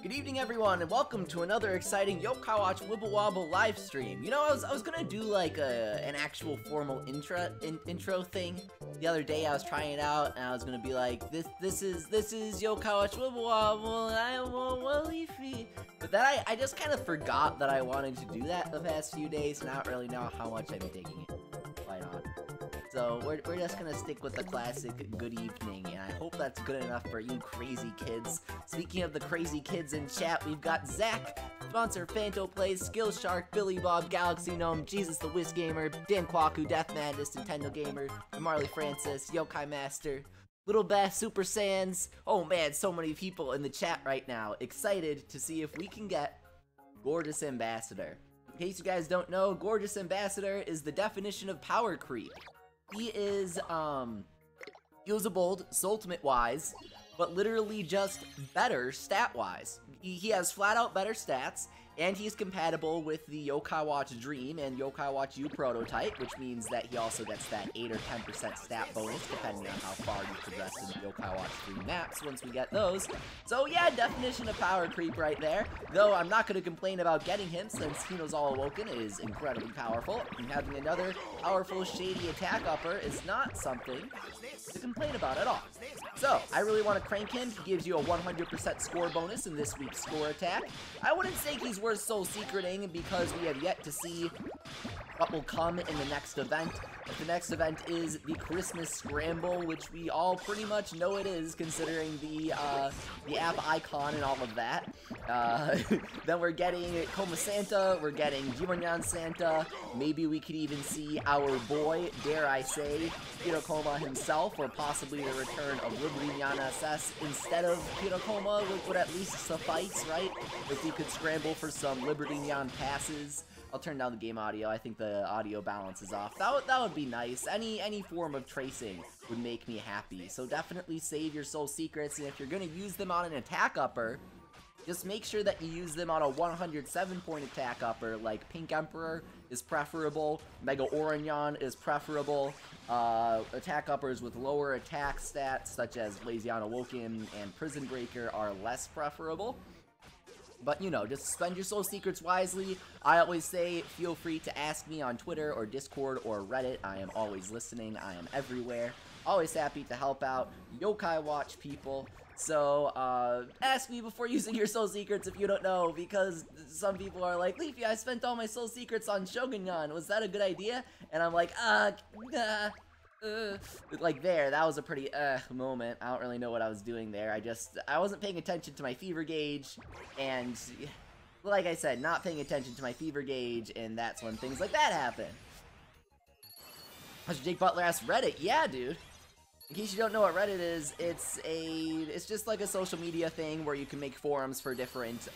Good evening, everyone, and welcome to another exciting Yo-kai Watch Wibble Wobble live stream. You know, I was gonna do like an actual formal intro thing. The other day I was trying it out, and I was gonna be like, this is Yo-kai Watch Wibble Wobble, and I will leave me. But then I just kind of forgot that I wanted to do that the past few days, and I don't really know how much I've been taking it quite on. So we're just gonna stick with the classic good evening, and I hope that's good enough for you crazy kids. Speaking of the crazy kids in chat, we've got Zach, sponsor Fanto Plays, Skill Shark, Billy Bob, Galaxy Gnome, Jesus the Whiz Gamer, Dan Kwaku, Death Madness, Nintendo Gamer, Marley Francis, Yo-kai Master, Little Bass, Super Sans. Oh man, so many people in the chat right now, excited to see if we can get Gorgeous Ambassador. In case you guys don't know, Gorgeous Ambassador is the definition of power creep. He is, usable, ultimate-wise, but literally just better stat-wise. He has flat-out better stats, and he's compatible with the Yo-kai Watch Dream and Yo-kai Watch U prototype, which means that he also gets that 8 or 10% stat bonus, depending on how far you progress in the Yo-kai Watch Dream maps once we get those. So yeah, definition of power creep right there. Though I'm not going to complain about getting him, since Hino's All Awoken is incredibly powerful, and having another powerful shady attack upper is not something to complain about at all. So, I really want to crank him. He gives you a 100% score bonus in this week's score attack. I wouldn't say he's worth soul secreting because we have yet to see what will come in the next event. The next event is the Christmas Scramble, which we all pretty much know it is, considering the app icon and all of that. Then we're getting Koma Santa, we're getting Jimonyan Santa, maybe we could even see our boy, dare I say, Kirakoma himself, or possibly the return of Liberty Nyan SS instead of Kirakoma would at least suffice, right? If we could scramble for some Liberty Nyan passes. I'll turn down the game audio. I think the audio balance is off. That would be nice. Any form of tracing would make me happy. So definitely save your soul secrets, and if you're gonna use them on an attack upper, just make sure that you use them on a 107-point attack upper, like Pink Emperor is preferable, Mega Oranyon is preferable, attack uppers with lower attack stats, such as Lazy Unawoken and Prison Breaker, are less preferable. But, you know, just spend your soul secrets wisely. I always say, feel free to ask me on Twitter or Discord or Reddit. I am always listening. I am everywhere. Always happy to help out Yo-kai Watch people. So, ask me before using your soul secrets if you don't know, because some people are like, Leafy, I spent all my soul secrets on Shogunyan. Was that a good idea? And I'm like, like there, that was a pretty moment. I don't really know what I was doing there. I wasn't paying attention to my fever gauge, and like I said, not paying attention to my fever gauge, and that's when things like that happen. Mr. Jake Butler asked Reddit. Yeah, dude. In case you don't know what Reddit is, it's just like a social media thing where you can make forums for different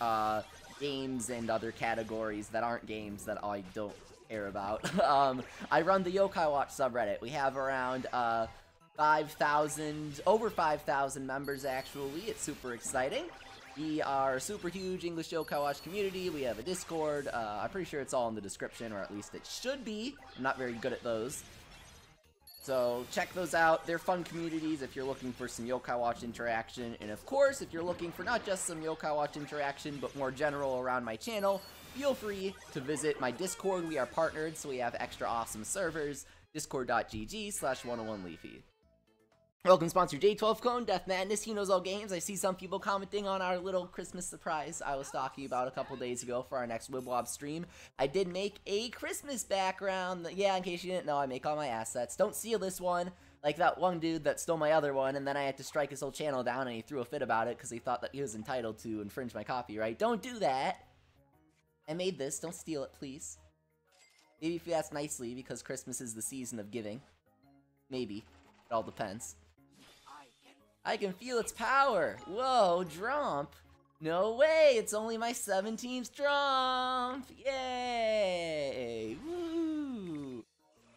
games and other categories that aren't games that I don't care about. I run the Yo-kai Watch subreddit. We have around over 5,000 members actually. It's super exciting. We are a super huge English Yo-kai Watch community. We have a Discord. I'm pretty sure it's all in the description, or at least it should be. I'm not very good at those. So check those out. They're fun communities if you're looking for some Yo-kai Watch interaction. And of course, if you're looking for not just some Yo-kai Watch interaction, but more general around my channel, feel free to visit my Discord. We are partnered, so we have extra awesome servers. Discord.gg/101Leafy. Welcome sponsor J12 Clone, Death Madness, He Knows All Games. I see some people commenting on our little Christmas surprise I was talking about a couple days ago for our next Wibwob stream. I did make a Christmas background. Yeah, in case you didn't know, I make all my assets. Don't steal this one, like that one dude that stole my other one, and then I had to strike his whole channel down, and he threw a fit about it because he thought that he was entitled to infringe my copyright. Don't do that! I made this. Don't steal it, please. Maybe if you ask nicely, because Christmas is the season of giving. Maybe. It all depends. I can feel its power! Whoa, Drump! No way! It's only my 17th Drump! Yay! Woo!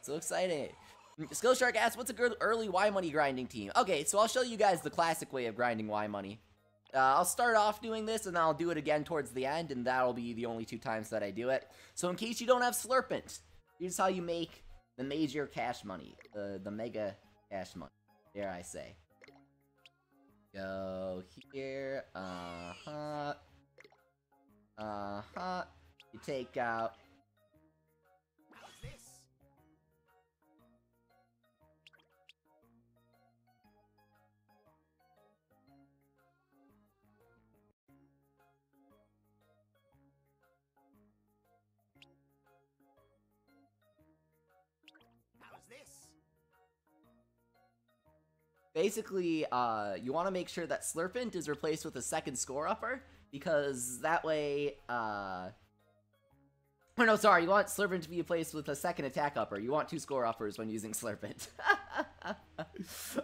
So exciting. Skill Shark asks, what's a good early Y money grinding team? Okay, so I'll show you guys the classic way of grinding Y money. I'll start off doing this, and then I'll do it again towards the end, and that'll be the only 2 times that I do it. So in case you don't have Slurpant, here's how you make the major cash money. The mega cash money, dare I say. Go here, take out. Basically, you want to make sure that Slurpent is replaced with a second score upper, because that way, or no, sorry, you want Slurpent to be replaced with a second attack upper. You want 2 score uppers when using Slurpent.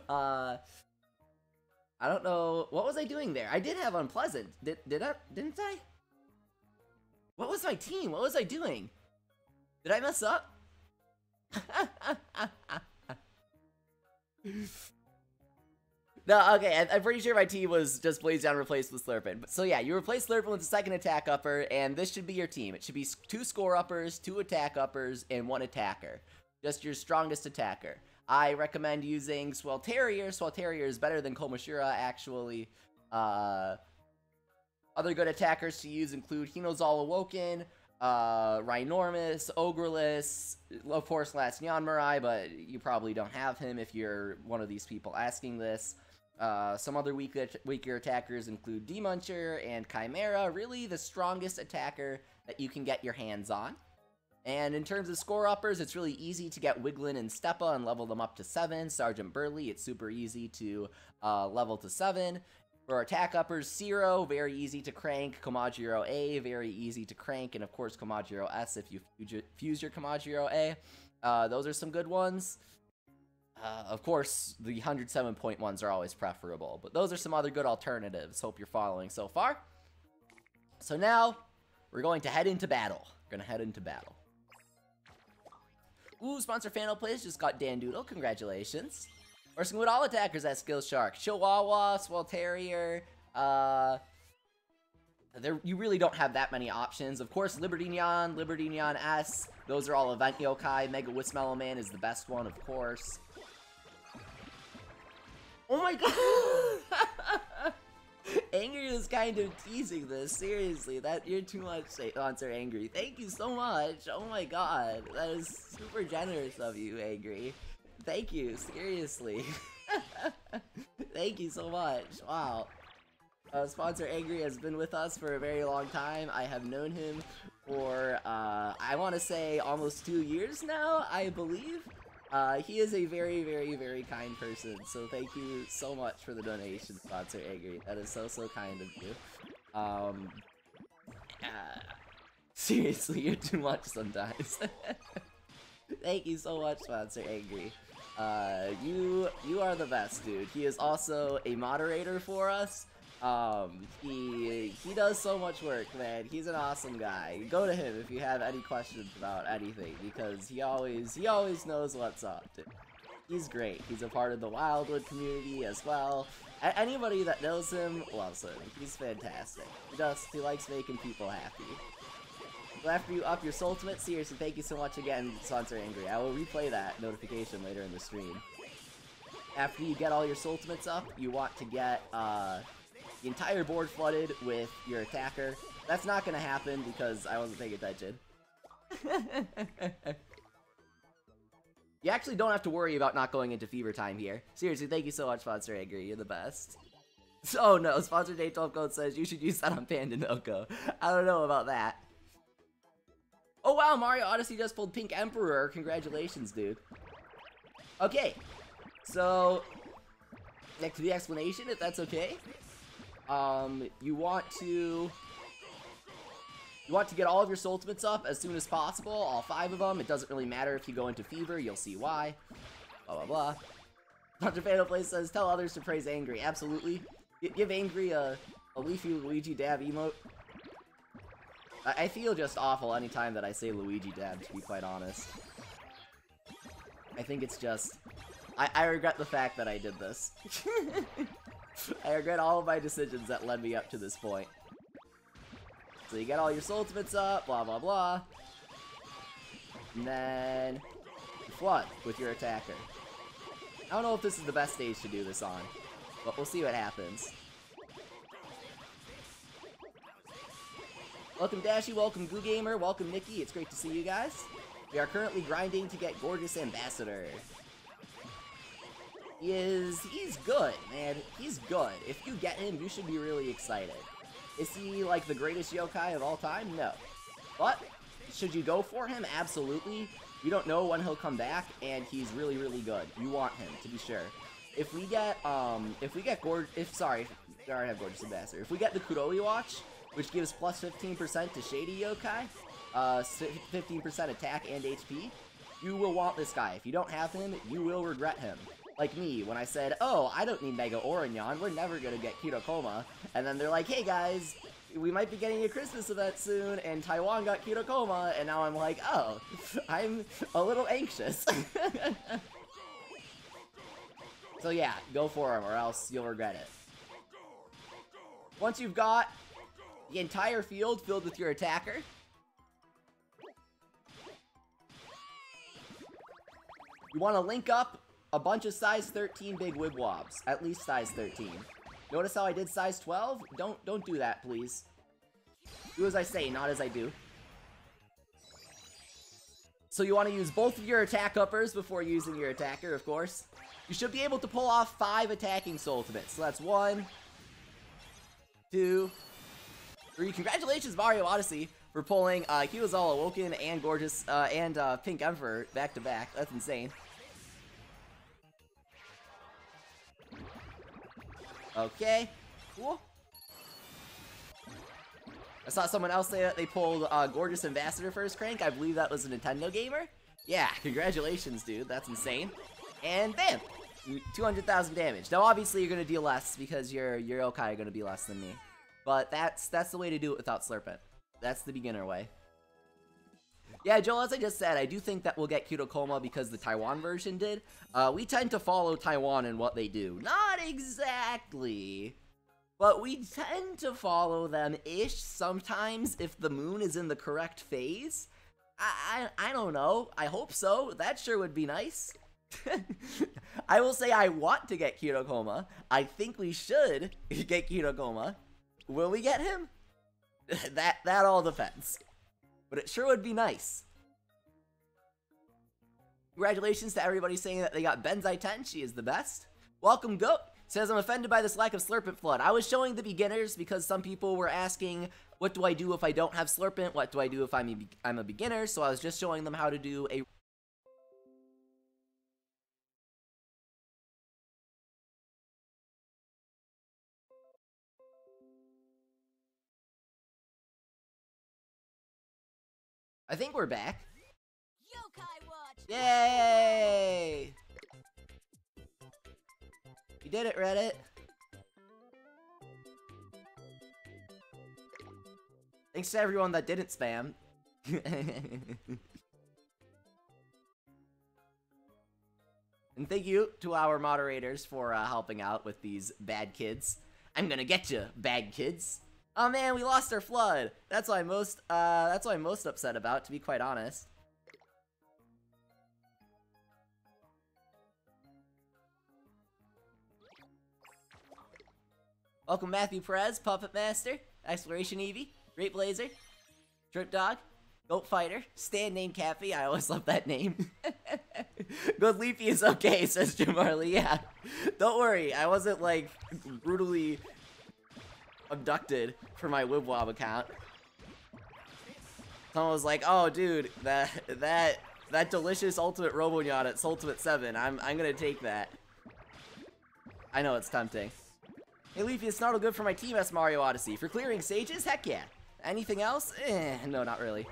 I don't know, what was I doing there? I did have Unpleasant. Didn't I? What was my team? What was I doing? Did I mess up? No, okay, I'm pretty sure my team was just Blaze Down replaced with Slurpent. So yeah, you replace Slurpent with a second attack upper, and this should be your team. It should be 2 score uppers, 2 attack uppers, and 1 attacker. Just your strongest attacker. I recommend using Swelterior. Swelterior is better than Komashura, actually. Other good attackers to use include Hinozal Awoken, Rhinormus, Ogreless, of course last Nyanmarai, but you probably don't have him if you're one of these people asking this. Some other weaker attackers include Demuncher and Chimera, really the strongest attacker that you can get your hands on. And in terms of score uppers, it's really easy to get Wiglin and Steppa and level them up to 7. Sergeant Burley, it's super easy to level to 7. For attack uppers, Zero, very easy to crank. Komajiro A, very easy to crank. And of course, Komajiro S if you fuse your Komajiro A. Those are some good ones. Of course, the 107-point ones are always preferable. But those are some other good alternatives. Hope you're following so far. So now, we're going to head into battle. Ooh, sponsor Fano Plays just got Dan Doodle. Congratulations. Working with all attackers at Skill Shark. Chihuahua, Swelterior, you really don't have that many options. Of course, Liberty-Nyan S, those are all event yokai. Mega Wismellow Man is the best one, of course. Oh my god! Angry is kind of teasing this, seriously. You're too much, Sponsor Angry. Thank you so much. Oh my god, that is super generous of you, Angry. Thank you, seriously. Thank you so much. Wow. Sponsor Angry has been with us for a very long time. I have known him for, I want to say almost 2 years now, I believe. He is a very, very, very kind person, so thank you so much for the donation, Sponsor Angry. That is so, so kind of you. Seriously, you're too much sometimes. Thank you so much, Sponsor Angry. You are the best, dude. He is also a moderator for us. He does so much work, man. He's an awesome guy. Go to him if you have any questions about anything, because he always knows what's up, dude. He's great. He's a part of the Wildwood community as well. Anybody that knows him loves him. He's fantastic. He likes making people happy. So after you up your Soultimate, seriously, thank you so much again, Sponsor Angry. I will replay that notification later in the stream. After you get all your Soultimates up, you want to get, the entire board flooded with your attacker. That's not gonna happen because I wasn't paying attention. You actually don't have to worry about not going into fever time here. Seriously, thank you so much, Sponsor Angry. You're the best. Oh no, Sponsor Day 12 Code says you should use that on Pandanoko. I don't know about that. Oh wow, Mario Odyssey just pulled Pink Emperor. Congratulations, dude. Okay, so next to the explanation, if that's okay. You want to get all of your Soultimates up as soon as possible, all 5 of them. It doesn't really matter if you go into fever, you'll see why. Blah blah blah. Dr. Fanoplay says, tell others to praise Angry. Absolutely. Give Angry a Leafy Luigi dab emote. I feel just awful anytime that I say Luigi dab, to be quite honest. I think it's just... I regret the fact that I did this. I regret all of my decisions that led me up to this point. So you get all your Soultimates up, blah blah blah. And then... you flood with your attacker. I don't know if this is the best stage to do this on, but we'll see what happens. Welcome Dashy, welcome Goo Gamer, welcome Nikki, it's great to see you guys. We are currently grinding to get Gorgeous Ambassador. He's good, man. He's good. If you get him, you should be really excited. Is he like the greatest yokai of all time? No. But should you go for him? Absolutely. You don't know when he'll come back, and he's really, really good. You want him, to be sure. If we get sorry, I already have Gorgeous Ambassador. If we get the Kuroi Watch, which gives plus 15% to Shady Yokai, 15% attack and HP, you will want this guy. If you don't have him, you will regret him. Like me, when I said, oh, I don't need Mega Oranyon, we're never gonna get Kirakoma. And then they're like, hey guys, we might be getting a Christmas event soon, and Taiwan got Kirakoma, and now I'm like, oh, I'm a little anxious. So yeah, go for him, or else you'll regret it. Once you've got the entire field filled with your attacker, you want to link up a bunch of size 13 big Wibwobs, at least size 13. Notice how I did size 12? Don't do that, please. Do as I say, not as I do. So you want to use both of your attack uppers before using your attacker, of course. You should be able to pull off 5 attacking soul ultimates. So that's 1, 2, 3. Congratulations, Mario Odyssey, for pulling Kiyozawa Awoken and Gorgeous and Pink Emperor back to back. That's insane. Okay, cool. I saw someone else say that they pulled Gorgeous Ambassador first crank. I believe that was a Nintendo gamer. Yeah, congratulations, dude. That's insane. And bam! 200,000 damage. Now, obviously, you're going to deal less because your yokai are going to be less than me. But that's the way to do it without Slurping. That's the beginner way. Yeah, Joel, as I just said, I do think that we'll get Kirakoma because the Taiwan version did. We tend to follow Taiwan in what they do. Not exactly, but we tend to follow them-ish sometimes if the moon is in the correct phase. I don't know. I hope so. That sure would be nice. I will say I want to get Kirakoma. I think we should get Kirakoma. Will we get him? That all depends. But it sure would be nice. Congratulations to everybody saying that they got Benzai 10. She is the best. Welcome, Goat. Says, I'm offended by this lack of Slurpant Flood. I was showing the beginners because some people were asking, what do I do if I don't have Slurpant? What do I do if I'm a beginner? So I was just showing them how to do a... I think we're back. Yo-kai Watch. Yay! You did it, Reddit. Thanks to everyone that didn't spam. And thank you to our moderators for helping out with these bad kids. I'm gonna get you, bad kids. Oh man, we lost our flood. That's what I'm most upset about, to be quite honest. Welcome Matthew Perez, Puppet Master, Exploration Eevee, Great Blazer, Drip Dog, Goat Fighter, Stan named Cappy. I always love that name. Good Leafy is okay, says Jim Marley. Yeah, don't worry. I wasn't like brutally abducted for my Wibwob account. Someone was like, "Oh, dude, that delicious ultimate Robonyan at Ultimate 7. I'm gonna take that." I know it's tempting. Hey Leafy, it's not good for my team S Mario Odyssey. For clearing stages, heck yeah. Anything else? No, not really.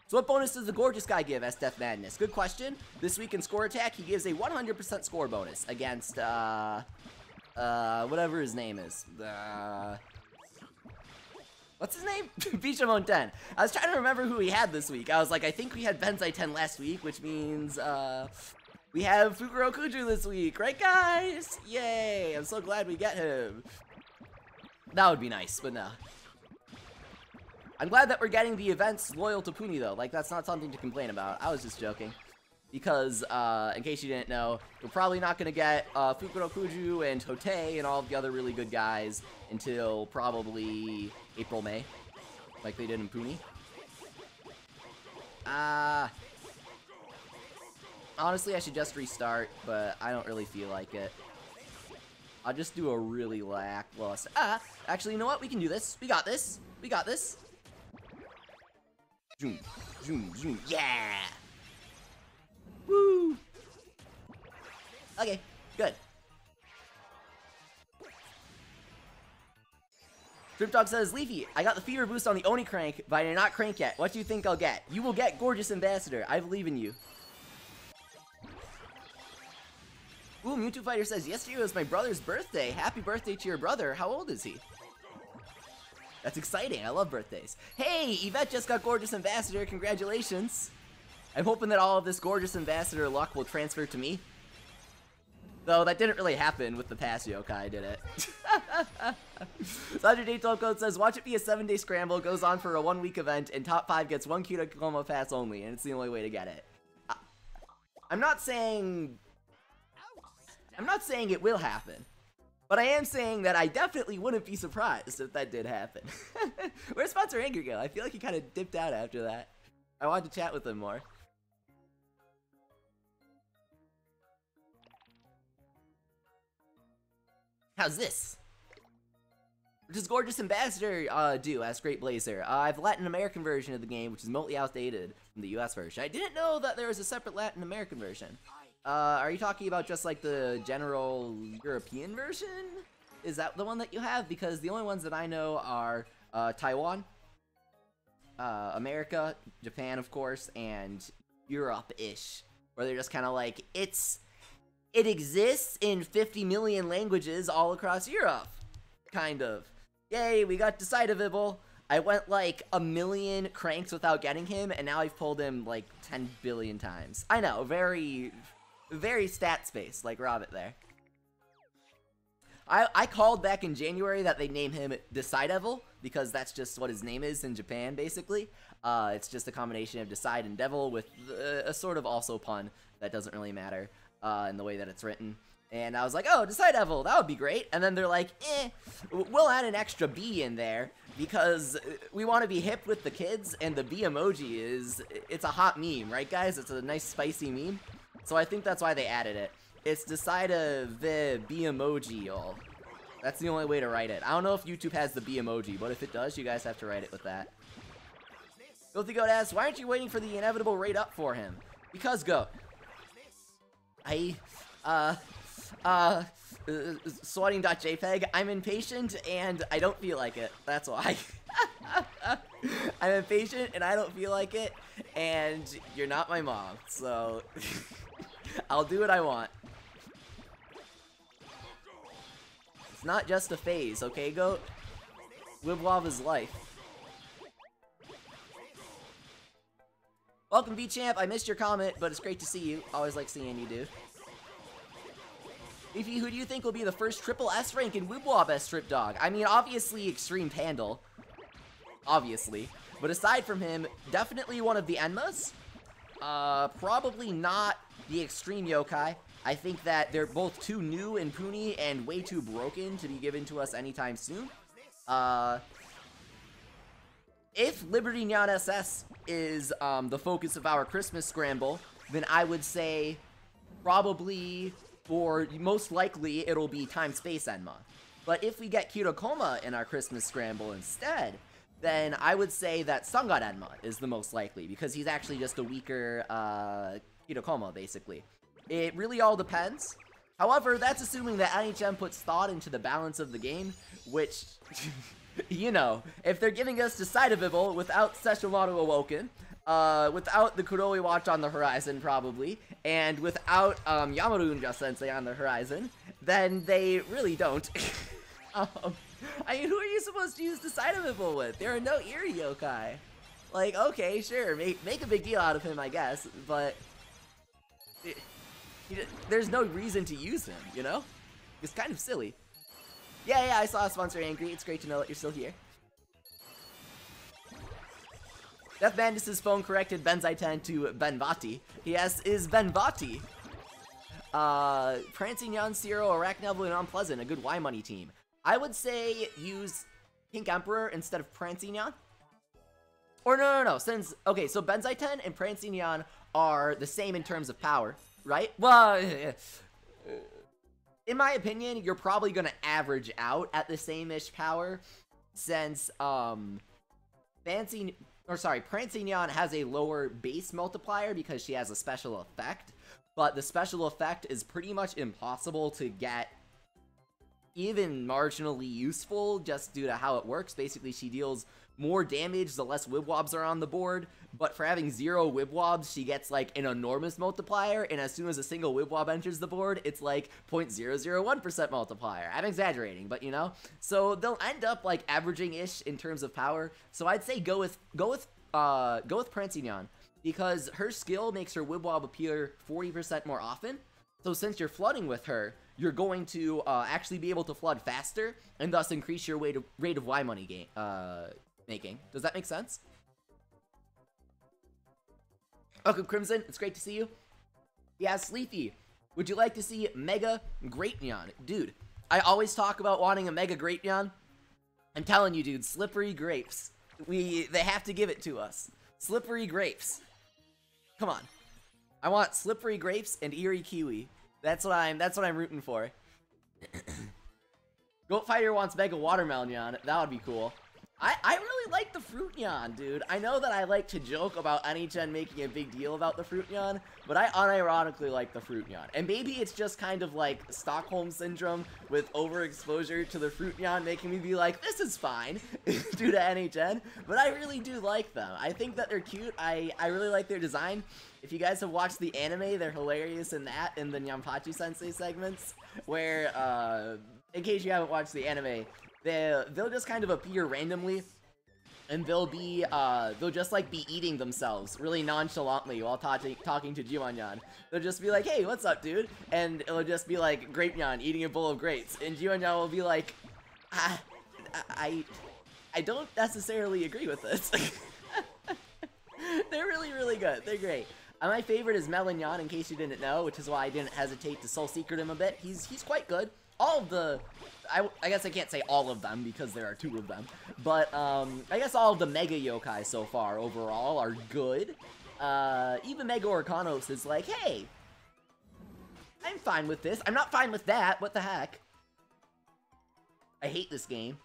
So what bonus does the Gorgeous guy give as Death Madness? Good question. This week in Score Attack, he gives a 100% score bonus against whatever his name is. What's his name? Bishamon 10. I was trying to remember who he had this week. I was like, I think we had Benzai 10 last week, which means, we have Fukurokuju this week, right guys? Yay, I'm so glad we get him. That would be nice, but no. I'm glad that we're getting the events loyal to Puni though, like that's not something to complain about. I was just joking. Because, in case you didn't know, we're probably not going to get Fukurokuju and Hotei and all of the other really good guys until probably April, May. like they did in Puni. Honestly, I should just restart, but I don't really feel like it. I'll just do a really lackluster. Actually, you know what? We can do this. We got this. We got this. Zoom, zoom, zoom. Yeah! Woo! Okay, good. Trip Dog says, Leafy, I got the fever boost on the Oni crank, but I did not crank yet. What do you think I'll get? You will get Gorgeous Ambassador. I believe in you. Ooh, Mewtwo Fighter says, yesterday was my brother's birthday. Happy birthday to your brother. How old is he? That's exciting. I love birthdays. Hey, Yvette just got Gorgeous Ambassador. Congratulations. I'm hoping that all of this Gorgeous Ambassador luck will transfer to me. Though that didn't really happen with the past Yokai, did it? Sandra Day 12 Code says, watch it be a 7-day scramble, goes on for a 1-week event, and top 5 gets 1 Kirakoma pass only, and it's the only way to get it. I'm not saying it will happen, but I am saying that I definitely wouldn't be surprised if that did happen. Where's Sponsor Angry Go? I feel like he kind of dipped out after that. I wanted to chat with him more. How's this? What does Gorgeous Ambassador do? Asks Great Blazer. I have the Latin American version of the game, which is remotely outdated from the US version. I didn't know that there was a separate Latin American version. Are you talking about just like the general European version? Is that the one that you have? Because the only ones that I know are Taiwan, America, Japan, of course, and Europe-ish, where they're just kind of like, it exists in 50 million languages all across Europe, kind of. Yay, we got Decidevibble. I went like 1 million cranks without getting him, and now I've pulled him like 10 billion times. I know, very stat-spaced, like Robert there. I called back in January that they name him Decidevil, because that's just what his name is in Japan, basically. It's just a combination of Decide and Devil with a sort of also pun that doesn't really matter in the way that it's written. And I was like, oh, Decidevil, that would be great. And then they're like, we'll add an extra B in there because we want to be hip with the kids, and the B emoji it's a hot meme, right, guys? It's a nice spicy meme. So I think that's why they added it. It's Decidevil B emoji, y'all. That's the only way to write it. I don't know if YouTube has the B emoji, but if it does, you guys have to write it with that. Filthy Goat asks, why aren't you waiting for the inevitable raid up for him? Because, Goat. Swatting.jpg, I'm impatient and I don't feel like it. That's why. I'm impatient and I don't feel like it, and you're not my mom, so I'll do what I want. It's not just a phase, okay, Goat? Wibble Wobble is life. Welcome, V-Champ. I missed your comment, but it's great to see you. Always like seeing you, dude. Leafy, who do you think will be the first triple S rank in Wibble Wobble Strip Dog? I mean, obviously Extreme Pandal. Obviously. But aside from him, definitely one of the Enmas. Probably not the Extreme Yokai. I think that they're both too new in Puni and way too broken to be given to us anytime soon. If Liberty Nyan SS is the focus of our Christmas scramble, then I would say probably, or most likely, it'll be Time Space Enma. But if we get Kirakoma in our Christmas scramble instead, then I would say that Sungod Enma is the most likely, because he's actually just a weaker Kirakoma, basically. It really all depends. However, that's assuming that NHM puts thought into the balance of the game, which, you know, if they're giving us Decidevibble without Sesshomaru Awoken, without the Kuroi Watch on the horizon, probably, and without Yamarunja Sensei on the horizon, then they really don't. I mean, who are you supposed to use Decidevibble with? There are no Eerie Yokai. Like, okay, sure, make a big deal out of him, I guess, but there's no reason to use him, you know? It's kind of silly. Yeah, I saw Sponsor Angry. It's great to know that you're still here. Death Bandit's phone corrected Benzai 10 to Benvati. He asks, is Benvati Prancing Yon, Zero, Arachnevil, and Unpleasant a good Y Money team? I would say use Pink Emperor instead of Prancing Yon. Or no. Since, okay, so Benzaiten and Prancing Neon are the same in terms of power, right? Well, in my opinion, you're probably gonna average out at the same-ish power, since, Prancing Neon has a lower base multiplier because she has a special effect, but the special effect is pretty much impossible to get even marginally useful just due to how it works. Basically, she deals more damage the less Wibwobs are on the board, but for having 0 Wibwobs, she gets like an enormous multiplier, and as soon as a single Wibwob enters the board, it's like 0.001% multiplier. I'm exaggerating, but you know? So they'll end up like averaging-ish in terms of power, so I'd say go with Prancing Neon, because her skill makes her Wibwob appear 40% more often. So since you're flooding with her, you're going to actually be able to flood faster, and thus increase your rate of Y money making. Does that make sense? Welcome, Crimson. It's great to see you. Yeah, Sleepy. Would you like to see Mega Great Neon? Dude, I always talk about wanting a Mega Great Neon. I'm telling you, dude, slippery grapes. They have to give it to us. Slippery grapes. Come on. I want slippery grapes and eerie kiwi. That's what I'm rooting for. Goat Fighter wants Mega Watermelon Neon. That would be cool. I really like the Fruit Neon, dude. I know that I like to joke about NHN making a big deal about the Fruit Neon, but I unironically like the Fruit Neon. And maybe it's just kind of like Stockholm Syndrome with overexposure to the Fruit Neon making me be like, this is fine, due to NHN, but I really do like them. I think that they're cute. I really like their design. If you guys have watched the anime, they're hilarious in that, in the Nyanpachi Sensei segments, where, in case you haven't watched the anime, they'll just kind of appear randomly, and they'll just like be eating themselves really nonchalantly while talking to Jiwanyan. They'll just be like, hey, what's up, dude? And it'll just be like Grape Nyan eating a bowl of grapes, and Jiwanyan will be like, I don't necessarily agree with this. They're really, really good. They're great. My favorite is Melon Nyan, in case you didn't know, which is why I didn't hesitate to Soul Secret him a bit. He's quite good. All of the, I guess I can't say all of them because there are 2 of them, but I guess all of the Mega Yokai so far overall are good. Even Mega Orkanos is like, hey, I'm fine with this. I'm not fine with that. What the heck? I hate this game.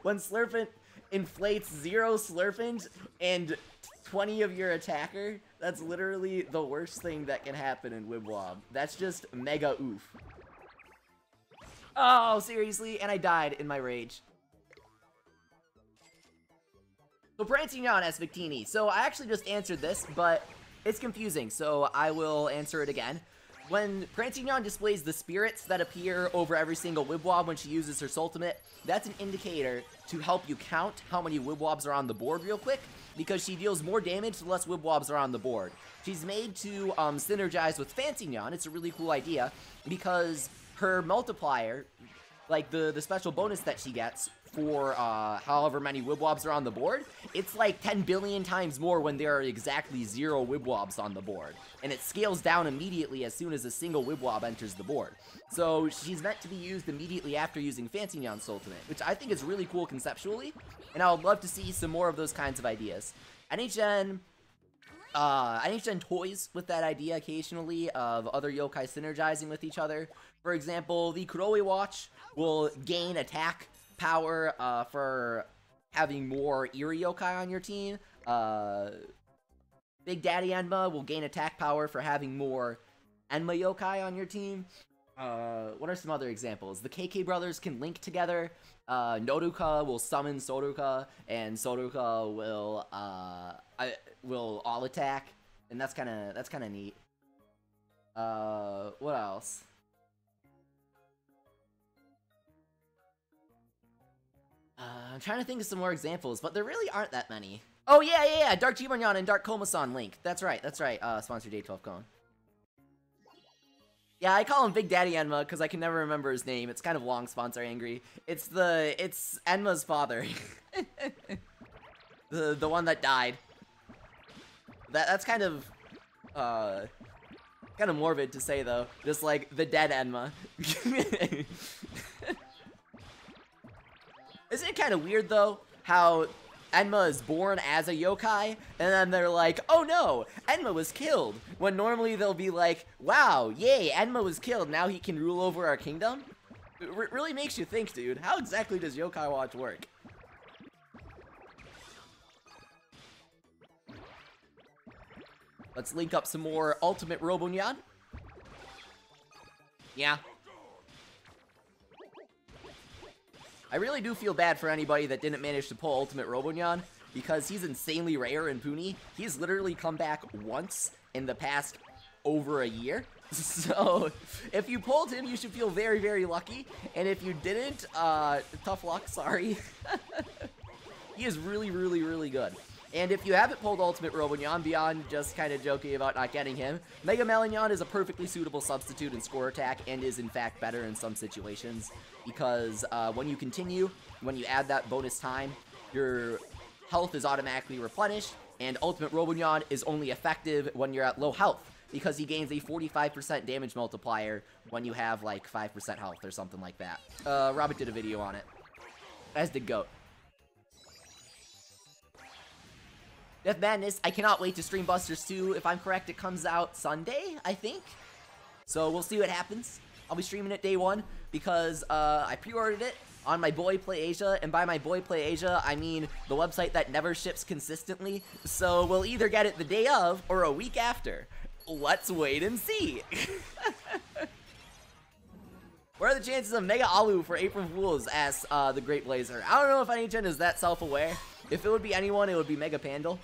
When Slurpent inflates 0 Slurpent and 20 of your attacker, that's literally the worst thing that can happen in Wibwob. That's just mega oof. Oh, seriously? And I died in my rage. So Prancing Neon as Victini. So I actually just answered this, but it's confusing, so I will answer it again. When Prancing Neon displays the spirits that appear over every single Wibwob when she uses her Sultimate, that's an indicator to help you count how many Wibwobs are on the board real quick, because she deals more damage the less Wibwobs are on the board. She's made to synergize with Fancy Neon. It's a really cool idea, because her multiplier, like the special bonus that she gets for however many Wibwobs are on the board, it's like 10 billion times more when there are exactly 0 Wibwobs on the board. And it scales down immediately as soon as a single Wibwob enters the board. So she's meant to be used immediately after using Fancy Neon's Ultimate, which I think is really cool conceptually, and I would love to see some more of those kinds of ideas. NHN toys with that idea occasionally of other yokai synergizing with each other. For example, the Yo-kai Watch will gain attack power for having more Eerie Yokai on your team. Big Daddy Enma will gain attack power for having more Enma Yokai on your team. What are some other examples? The KK brothers can link together. Noruka will summon Soruka, and Soruka will all attack, and that's kind of neat. What else? I'm trying to think of some more examples, but there really aren't that many. Oh yeah, Dark Jibanyan and Dark Komasan link. That's right. Sponsored Day 12 Cone. Yeah, I call him Big Daddy Enma because I can never remember his name. It's kind of long, Sponsor Angry. It's Enma's father. the one that died. That's kind of morbid to say though. Just like the dead Enma. Isn't it kind of weird though how Enma is born as a yokai, and then they're like, oh no, Enma was killed. When normally they'll be like, wow, yay, Enma was killed, now he can rule over our kingdom. It really makes you think, dude. How exactly does Yo-kai Watch work? Let's link up some more Ultimate Robonyan. Yeah. I really do feel bad for anybody that didn't manage to pull Ultimate Robonyan, because he's insanely rare in Puni. He's literally come back once in the past over a year. So, if you pulled him, you should feel very, very lucky. And if you didn't, tough luck, sorry. He is really, really, really good. And if you haven't pulled Ultimate Robonyan, beyond just kind of joking about not getting him, Mega Melanyon is a perfectly suitable substitute in score attack, and is in fact better in some situations, because when you continue, when you add that bonus time, your health is automatically replenished, and Ultimate Robonyan is only effective when you're at low health, because he gains a 45% damage multiplier when you have like 5% health or something like that. Robert did a video on it, as did Goat. Death Madness, I cannot wait to stream Busters 2. If I'm correct, it comes out Sunday, I think. So we'll see what happens. I'll be streaming it day one because I pre-ordered it on my boy PlayAsia, and by my boy PlayAsia, I mean the website that never ships consistently. So we'll either get it the day of or a week after. Let's wait and see. What are the chances of Mega Alu for April Fools? Asks the Great Blazer. I don't know if anyone is that self-aware. If it would be anyone, it would be Mega Pandal.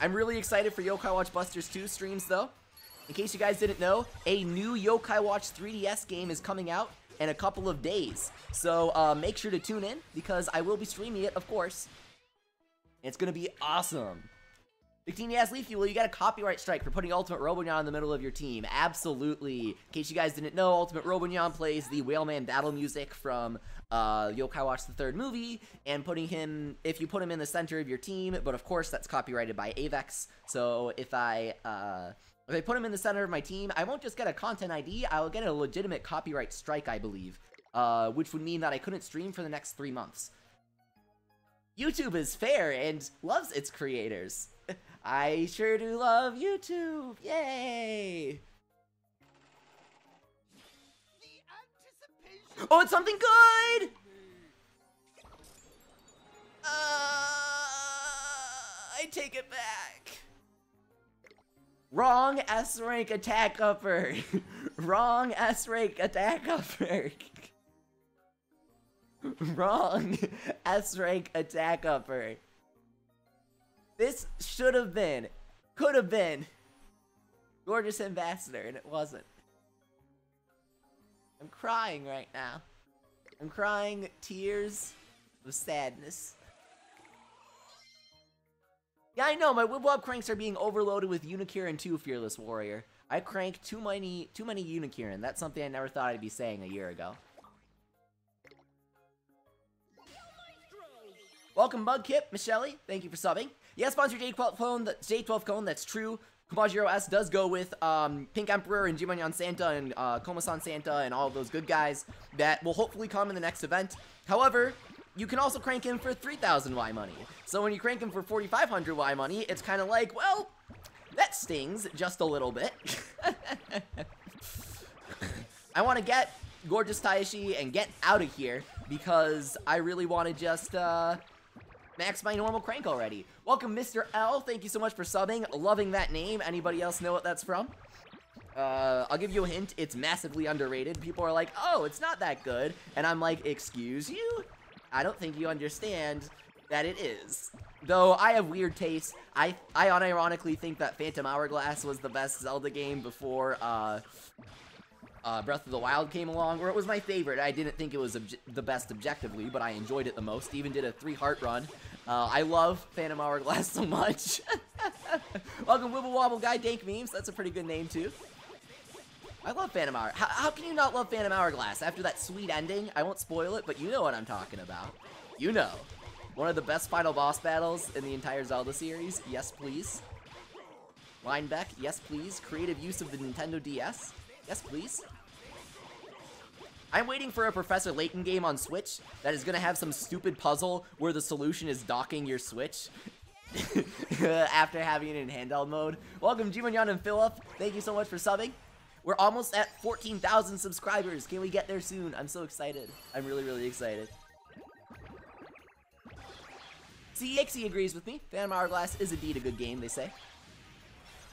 I'm really excited for Yo-kai Watch Busters 2 streams, though. In case you guys didn't know, a new Yo-kai Watch 3DS game is coming out in a couple of days. So make sure to tune in, because I will be streaming it, of course. It's gonna be awesome. Victini asks Leafy, well, you got a copyright strike for putting Ultimate Robonyan in the middle of your team. Absolutely. In case you guys didn't know, Ultimate Robonyan plays the Whaleman battle music from Yo-kai Watch the third movie, and putting him, if you put him in the center of your team, but of course that's copyrighted by Avex, so if I put him in the center of my team, I won't just get a content ID, I will get a legitimate copyright strike, I believe, which would mean that I couldn't stream for the next 3 months. YouTube is fair and loves its creators. I sure do love YouTube. Yay! Oh, it's something good! I take it back. Wrong S-rank attack upper. Wrong S-rank attack upper. Wrong S-rank attack upper. This should have been, could have been, Gorgeous Ambassador, and it wasn't. I'm crying right now. I'm crying tears of sadness. Yeah, I know, my Wibwob cranks are being overloaded with Unikirin 2, Fearless Warrior. I crank too many Unikirin. That's something I never thought I'd be saying a year ago. Welcome, Mudkip, Michelle. Thank you for subbing. Yeah, sponsor J12 Cone, that's true. Kumajiro S does go with Pink Emperor and Jimanyan Santa and Komasan Santa and all of those good guys that will hopefully come in the next event. However, you can also crank him for 3,000 Y money. So when you crank him for 4,500 Y money, it's kind of like, well, that stings just a little bit. I want to get Gorgeous Taishi and get out of here because I really want to just max my normal crank already. Welcome, Mr. L. Thank you so much for subbing. Loving that name. Anybody else know what that's from? I'll give you a hint. It's massively underrated. People are like, oh, it's not that good. And I'm like, excuse you? I don't think you understand that it is. Though I have weird tastes. I unironically think that Phantom Hourglass was the best Zelda game before Breath of the Wild came along, or it was my favorite. I didn't think it was the best objectively, but I enjoyed it the most. Even did a 3-heart run. I love Phantom Hourglass so much. Welcome, Wibble Wobble Guy Dank Memes. That's a pretty good name, too. I love Phantom Hourglass. How can you not love Phantom Hourglass? After that sweet ending, I won't spoil it, but you know what I'm talking about. You know. One of the best final boss battles in the entire Zelda series. Yes, please. Linebeck, yes, please. Creative use of the Nintendo DS. Yes, please. I'm waiting for a Professor Layton game on Switch that is gonna have some stupid puzzle where the solution is docking your Switch after having it in handheld mode. Welcome, Jimonyan and Philip. Thank you so much for subbing. We're almost at 14,000 subscribers. Can we get there soon? I'm so excited. I'm really, really excited. See, Ixie agrees with me. Phantom Hourglass is indeed a good game, they say.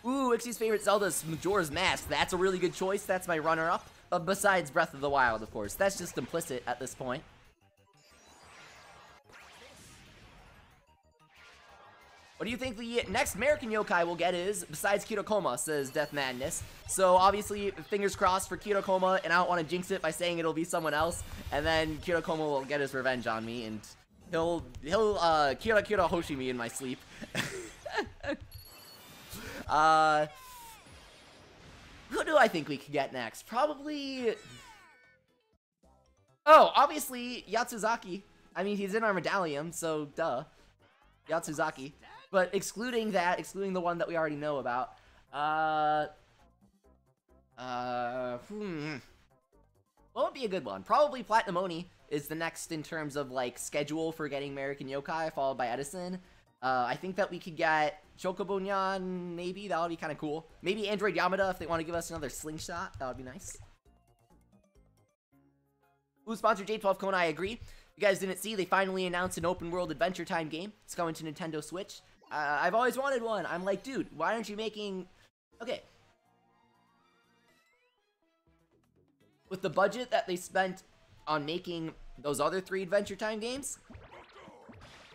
Ooh, Ixie's favorite Zelda is Majora's Mask. That's a really good choice. That's my runner-up. Besides Breath of the Wild, of course. That's just implicit at this point. What do you think the next Merican Yo-kai will get is, besides Kirakoma, says Death Madness. So obviously, fingers crossed for Kirakoma, and I don't want to jinx it by saying it'll be someone else, and then Kirakoma will get his revenge on me, and he'll Kira Hoshi me in my sleep. Who do I think we could get next? Probably... Oh, obviously, Yatsuzaki. I mean, he's in our medallion, so duh. Yatsuzaki. But excluding that, excluding the one that we already know about, what would be a good one? Probably Platinum Oni is the next in terms of, like, schedule for getting Merican Yo-kai, followed by Edison. I think that we could get Chocobo Nyan, maybe. That would be kind of cool. Maybe Android Yamada if they want to give us another slingshot. That would be nice. Who sponsored J12 Kona? I agree. You guys didn't see, they finally announced an open world Adventure Time game. It's coming to Nintendo Switch. I've always wanted one. I'm like, dude, why aren't you making... Okay. With the budget that they spent on making those other 3 Adventure Time games,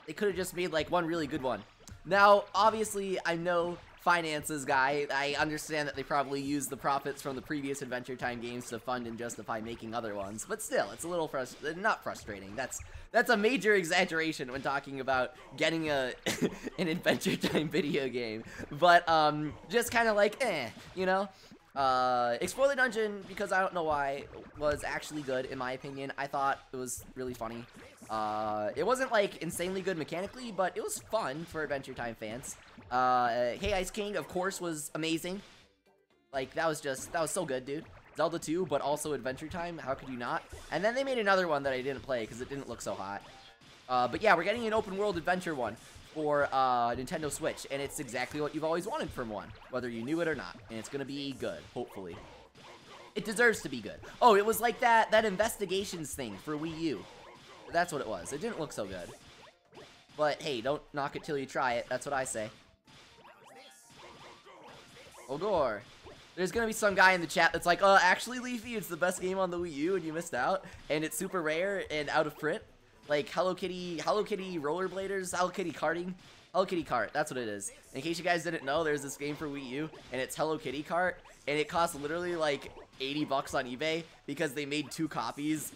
they could have just made, like, one really good one. Now, obviously, I'm no finances guy. I understand that they probably used the profits from the previous Adventure Time games to fund and justify making other ones, but still, it's a little not frustrating. That's a major exaggeration when talking about getting an Adventure Time video game. But just kind of like, you know. Explore the Dungeon, because I don't know why, was actually good in my opinion. I thought it was really funny. It wasn't like insanely good mechanically, but it was fun for Adventure Time fans. Hey Ice King, of course, was amazing. Like, that was so good, dude. Zelda 2, but also Adventure Time, how could you not? And then they made another one that I didn't play because it didn't look so hot. But yeah, we're getting an open world adventure one for Nintendo Switch, and it's exactly what you've always wanted from one, whether you knew it or not. And it's gonna be good, hopefully. It deserves to be good. Oh, it was like that investigations thing for Wii U. That's what it was. It didn't look so good. But hey, don't knock it till you try it. That's what I say. Ogor. There's gonna be some guy in the chat that's like, actually, Leafy, it's the best game on the Wii U and you missed out. And it's super rare and out of print. Like Hello Kitty rollerbladers, Hello Kitty karting. Hello Kitty Kart, that's what it is. In case you guys didn't know, there's this game for Wii U, and it's Hello Kitty Kart, and it costs literally like 80 bucks on eBay because they made 2 copies.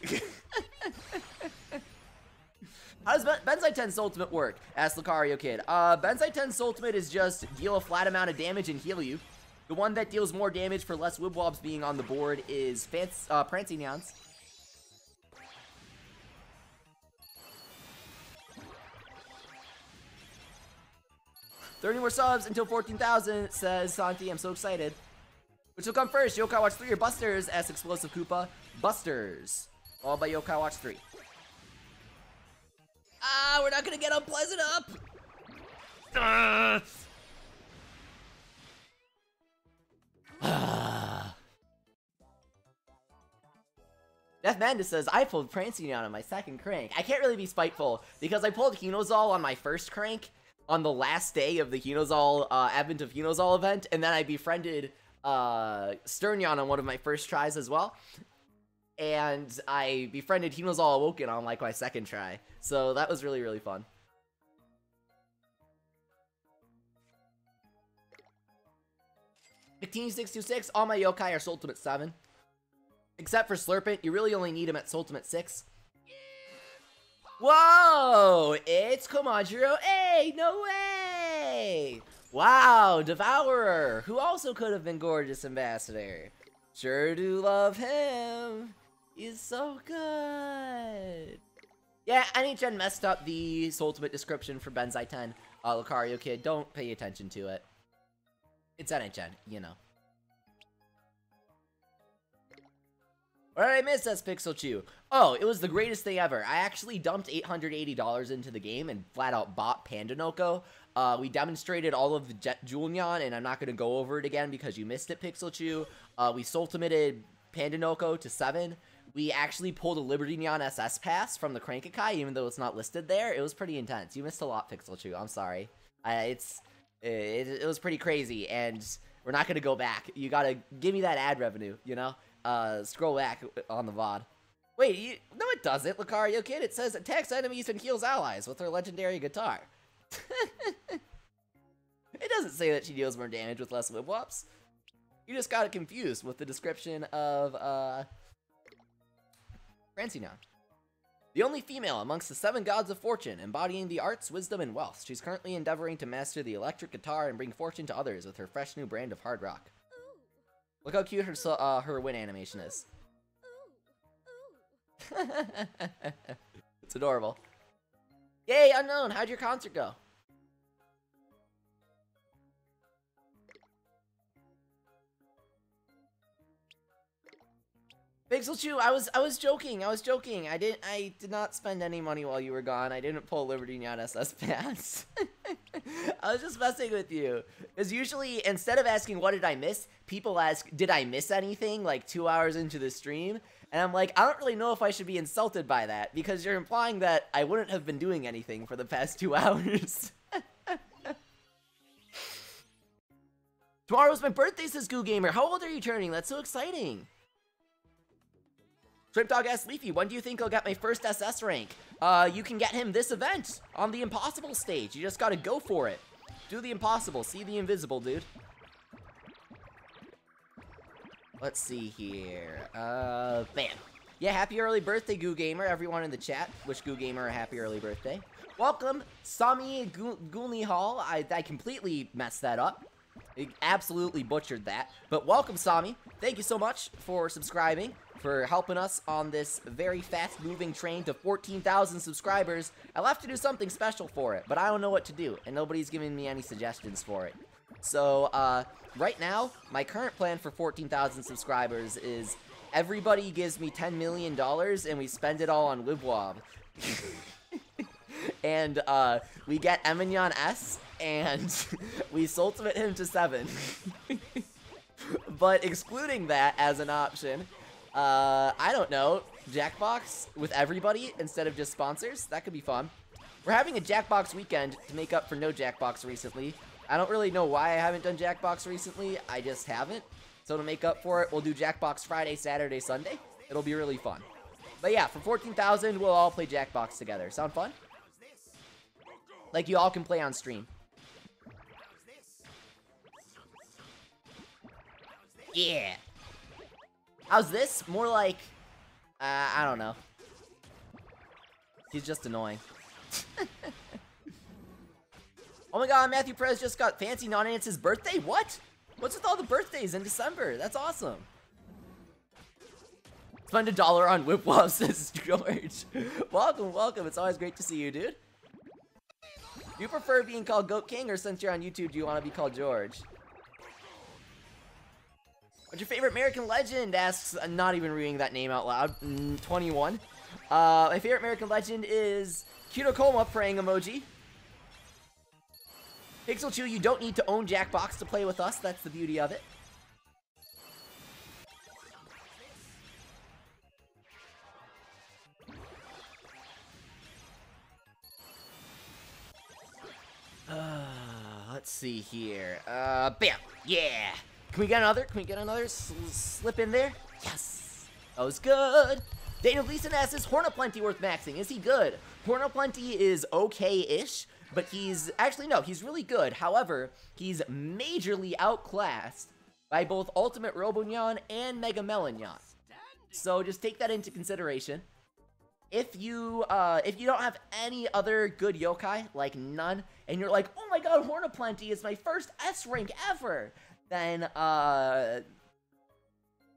How does Bensai 10's ultimate work? Asked Lucario Kid. Bensai 10's ultimate is just deal a flat amount of damage and heal you. The one that deals more damage for less Wibwobs being on the board is Prancing Nyans. 30 more subs until 14,000, says Santi. I'm so excited. Which will come first, Yo-kai Watch 3 or Busters? Asks Explosive Koopa. Busters. All by Yo-kai Watch 3. Ah, we're not gonna get Unpleasant up! Death Mandus says, I pulled Prancing on my second crank. I can't really be spiteful, because I pulled Hinozal on my first crank on the last day of the Hinozal, Advent of Hinozal event, and then I befriended Sternyon on one of my first tries as well. And I befriended Hinozal Awoken on, like, my second try. So that was really, really fun. Teen626, all my yokai are Ultimate 7. Except for Slurpent, you really only need him at Ultimate 6. Whoa! It's Komajiro! Hey, no way! Wow, Devourer, who also could have been Gorgeous Ambassador. Sure do love him. He's so good. Yeah, NHN messed up the Ultimate description for Bensai 10. Lucario Kid, don't pay attention to it. It's NHN, you know. What did I miss, as Pixel Chew? Oh, it was the greatest thing ever. I actually dumped $880 into the game and flat out bought Pandanoko. We demonstrated all of the Julian, and I'm not going to go over it again because you missed it, Pixel Chew. We ultimated Pandanoko to 7. We actually pulled a Liberty Neon SS pass from the Crankakai, even though it's not listed there. It was pretty intense. You missed a lot, Pixel Chew. I'm sorry. It was pretty crazy, and we're not going to go back. You got to give me that ad revenue, you know? Scroll back on the VOD. Wait, no it doesn't, Lucario Kid. It says attacks enemies and heals allies with her legendary guitar. It doesn't say that she deals more damage with less Wibwops. You just got it confused with the description of, Francinon. The only female amongst the 7 gods of fortune, embodying the arts, wisdom, and wealth. She's currently endeavoring to master the electric guitar and bring fortune to others with her fresh new brand of hard rock. Look how cute her win animation is. It's adorable. Yay, Unknown! How'd your concert go? Pixel Chew, I was joking. I did not spend any money while you were gone. I didn't pull Liberty Neon SS pass. I was just messing with you. Because usually, instead of asking what did I miss, people ask, did I miss anything, like 2 hours into the stream? And I'm like, I don't really know if I should be insulted by that, because you're implying that I wouldn't have been doing anything for the past 2 hours. Tomorrow's my birthday, says Goo Gamer. How old are you turning? That's so exciting. Shrimp Dog asks Leafy, when do you think I'll get my first SS rank? You can get him this event on the impossible stage. You just gotta go for it. Do the impossible. See the invisible, dude. Let's see here. Bam. Yeah, happy early birthday, Goo Gamer. Everyone in the chat, wish Goo Gamer a happy early birthday. Welcome, Sami Gulni Hall. I completely messed that up. I absolutely butchered that. But welcome, Sami. Thank you so much for subscribing, for helping us on this very fast-moving train to 14,000 subscribers. I'll have to do something special for it, but I don't know what to do, and nobody's giving me any suggestions for it. So, right now, my current plan for 14,000 subscribers is everybody gives me $10 million, and we spend it all on Wibwob. And, we get Emignon S, and we ultimate him to 7. But excluding that as an option, I don't know, Jackbox with everybody instead of just sponsors? That could be fun. We're having a Jackbox weekend to make up for no Jackbox recently. I don't really know why I haven't done Jackbox recently, I just haven't. So to make up for it, we'll do Jackbox Friday, Saturday, Sunday. It'll be really fun. But yeah, for 14,000, we'll all play Jackbox together. Sound fun? Like you all can play on stream. Yeah. How's this? More like, I don't know. He's just annoying. Oh my god, Matthew Perez just got fancy non and it's his birthday? What? What's with all the birthdays in December? That's awesome. Spend $1 on Wibwob, says George. Welcome, welcome. It's always great to see you, dude. Do you prefer being called Goat King, or since you're on YouTube, do you want to be called George? What's your favorite American legend? Asks, not even reading that name out loud. 21. My favorite American legend is Kirakoma praying emoji. Pixel Chew, you don't need to own Jackbox to play with us. That's the beauty of it. Let's see here. Bam! Yeah! Can we get another? Can we get another slip in there? Yes! That was good! Daniel Gleason asks, is Hornaplenty worth maxing? Is he good? Hornaplenty is okay-ish, but he's... Actually, no, he's really good. However, he's majorly outclassed by both Ultimate Robonyan and Mega Melonyan. So just take that into consideration. If you don't have any other good yokai, like none, and you're like, oh my god, Hornaplenty is my first S rank ever, then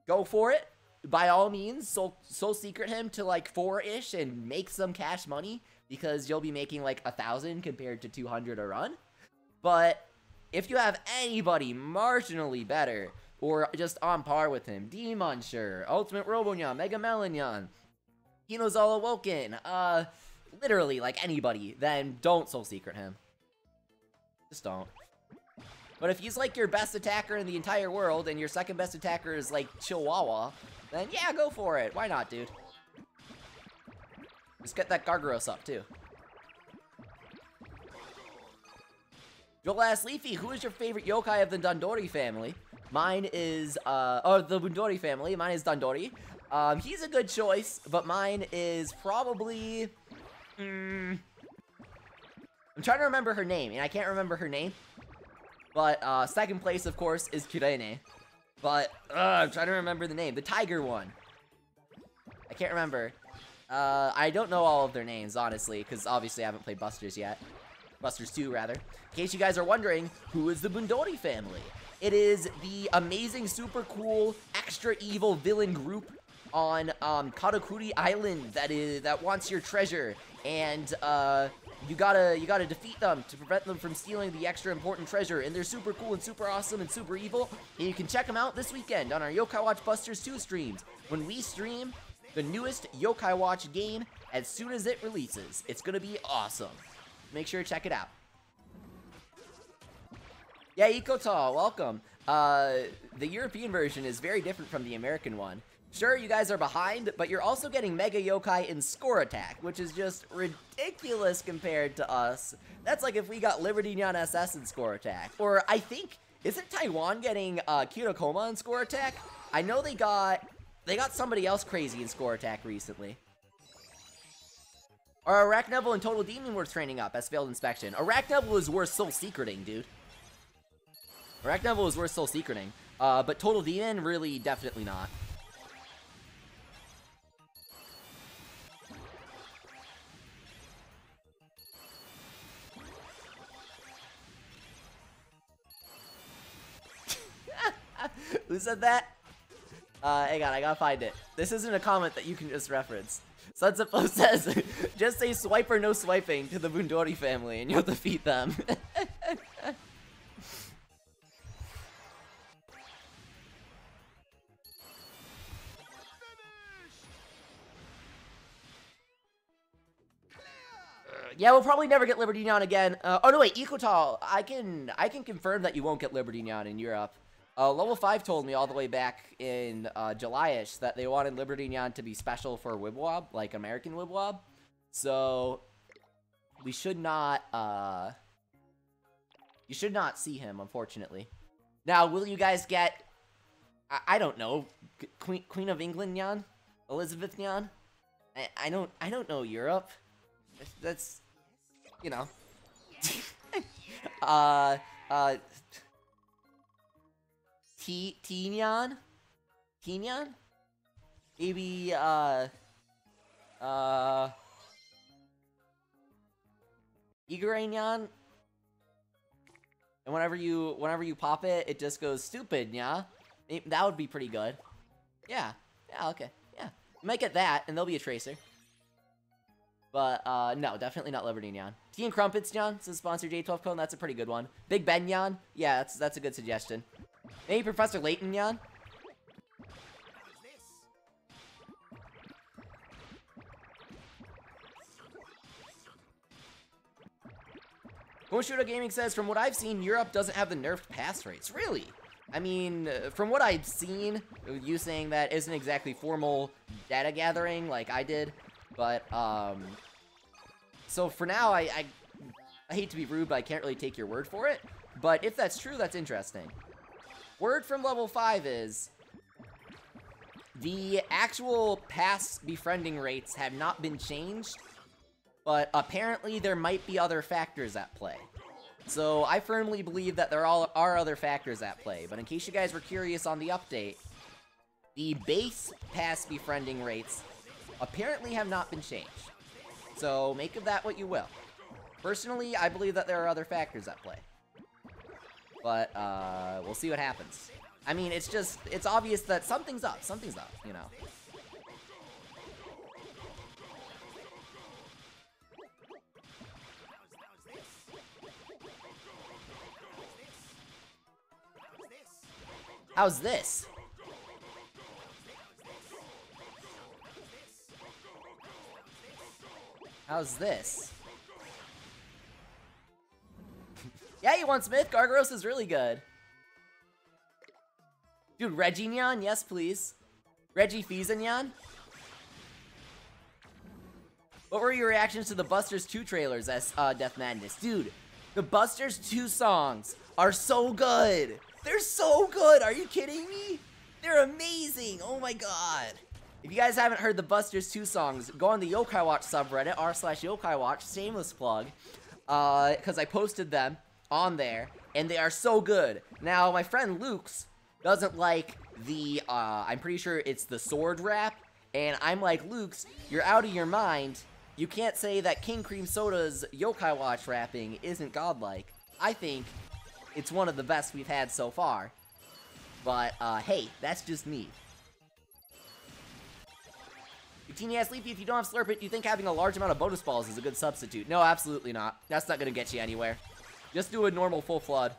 go for it. By all means, soul secret him to like 4-ish and make some cash money, because you'll be making like 1,000 compared to 200 a run. But if you have anybody marginally better, or just on par with him. Demonshire, Ultimate Robonyan, Mega Melonyan, Hino's All Awoken, literally, like, anybody, then don't Soul Secret him. Just don't. But if he's, like, your best attacker in the entire world, and your second best attacker is, like, Chihuahua, then yeah, go for it. Why not, dude? Just get that Gargaros up, too. Joel asks, Leafy, who is your favorite yokai of the Dandori family? Mine is, the Bundori family. Mine is Dandori. He's a good choice, but mine is probably... I'm trying to remember her name, and I can't remember her name. But, second place, of course, is Kirene. But, I'm trying to remember the name. The tiger one. I can't remember. I don't know all of their names, honestly, because obviously I haven't played Busters yet. Busters 2, rather. In case you guys are wondering, who is the Bundori family? It is the amazing, super cool, extra evil villain group on Karakuri Island that wants your treasure, and you gotta defeat them to prevent them from stealing the extra important treasure. And they're super cool and super awesome and super evil. And you can check them out this weekend on our Yo-kai Watch Busters 2 streams when we stream the newest Yo-kai Watch game as soon as it releases. It's gonna be awesome. Make sure to check it out. Yeah, Ikota, welcome. The European version is very different from the American one. Sure, you guys are behind, but you're also getting Mega Yokai in Score Attack, which is just ridiculous compared to us. That's like if we got Liberty Neon SS in Score Attack. Or I think, isn't Taiwan getting Kirakoma in Score Attack? I know they got somebody else crazy in Score Attack recently. Are Arachneville and Total Demon worth training up as failed inspection? Arachneville is worth Soul Secreting, dude. Arachneville is worth Soul Secreting. But Total Demon, really, definitely not. Who said that? Hang on, I gotta find it. This isn't a comment that you can just reference. Sunsetflow says, just say swipe or no swiping to the Bundori family and you'll defeat them. Yeah, we'll probably never get Liberty Neon again. Oh no, wait, Ecotal, I can confirm that you won't get Liberty Neon in Europe. Level 5 told me all the way back in July-ish that they wanted Liberty Neon to be special for Wibble Wobble, like American Wibble Wobble. So we should not you should not see him, unfortunately. Now, will you guys get I don't know, Queen of England Neon? Elizabeth Neon? I don't know Europe. That's, you know. T-Neon? T-Neon? Maybe, Igaraneon? And whenever you pop it, it just goes stupid, yeah? That would be pretty good. Yeah. Yeah, okay. Yeah. You might get that, and there'll be a Tracer. But, no, definitely not Liberty Neon. Tea and Crumpets Neon, says sponsor J12 Cone, that's a pretty good one. Big Ben Neon, yeah, that's a good suggestion. Maybe Professor Layton Neon? Goshuda Gaming says, from what I've seen, Europe doesn't have the nerfed pass rates. Really? I mean, from what I've seen, you saying that isn't exactly formal data gathering like I did. But, so for now, I hate to be rude, but I can't really take your word for it. But if that's true, that's interesting. Word from level 5 is the actual pass befriending rates have not been changed, but apparently there might be other factors at play. So I firmly believe that there are other factors at play, but in case you guys were curious on the update, the base pass befriending rates apparently have not been changed. So make of that what you will. Personally, I believe that there are other factors at play. But, we'll see what happens. I mean, it's obvious that something's up, you know. How's this? How's this? Yeah, you want Smith? Gargaros is really good. Dude, Reginyan? Yes, please. Reggie Fizanyan? What were your reactions to the Busters 2 trailers as Death Madness? Dude, the Busters 2 songs are so good. They're so good. Are you kidding me? They're amazing. Oh my god. If you guys haven't heard the Busters 2 songs, go on the Yo-kai Watch subreddit, r/Yo-kai Watch, shameless plug, because I posted them on there, and they are so good. Now, my friend Luke's doesn't like the, I'm pretty sure it's the sword rap, and I'm like, Luke's, you're out of your mind. You can't say that King Cream Soda's Yo-kai Watch rapping isn't godlike. I think it's one of the best we've had so far. But, hey, that's just me. Teeny ass Sleepy, if you don't have Slurp It, do you think having a large amount of bonus balls is a good substitute? No, absolutely not. That's not gonna get you anywhere. Just do a normal full flood.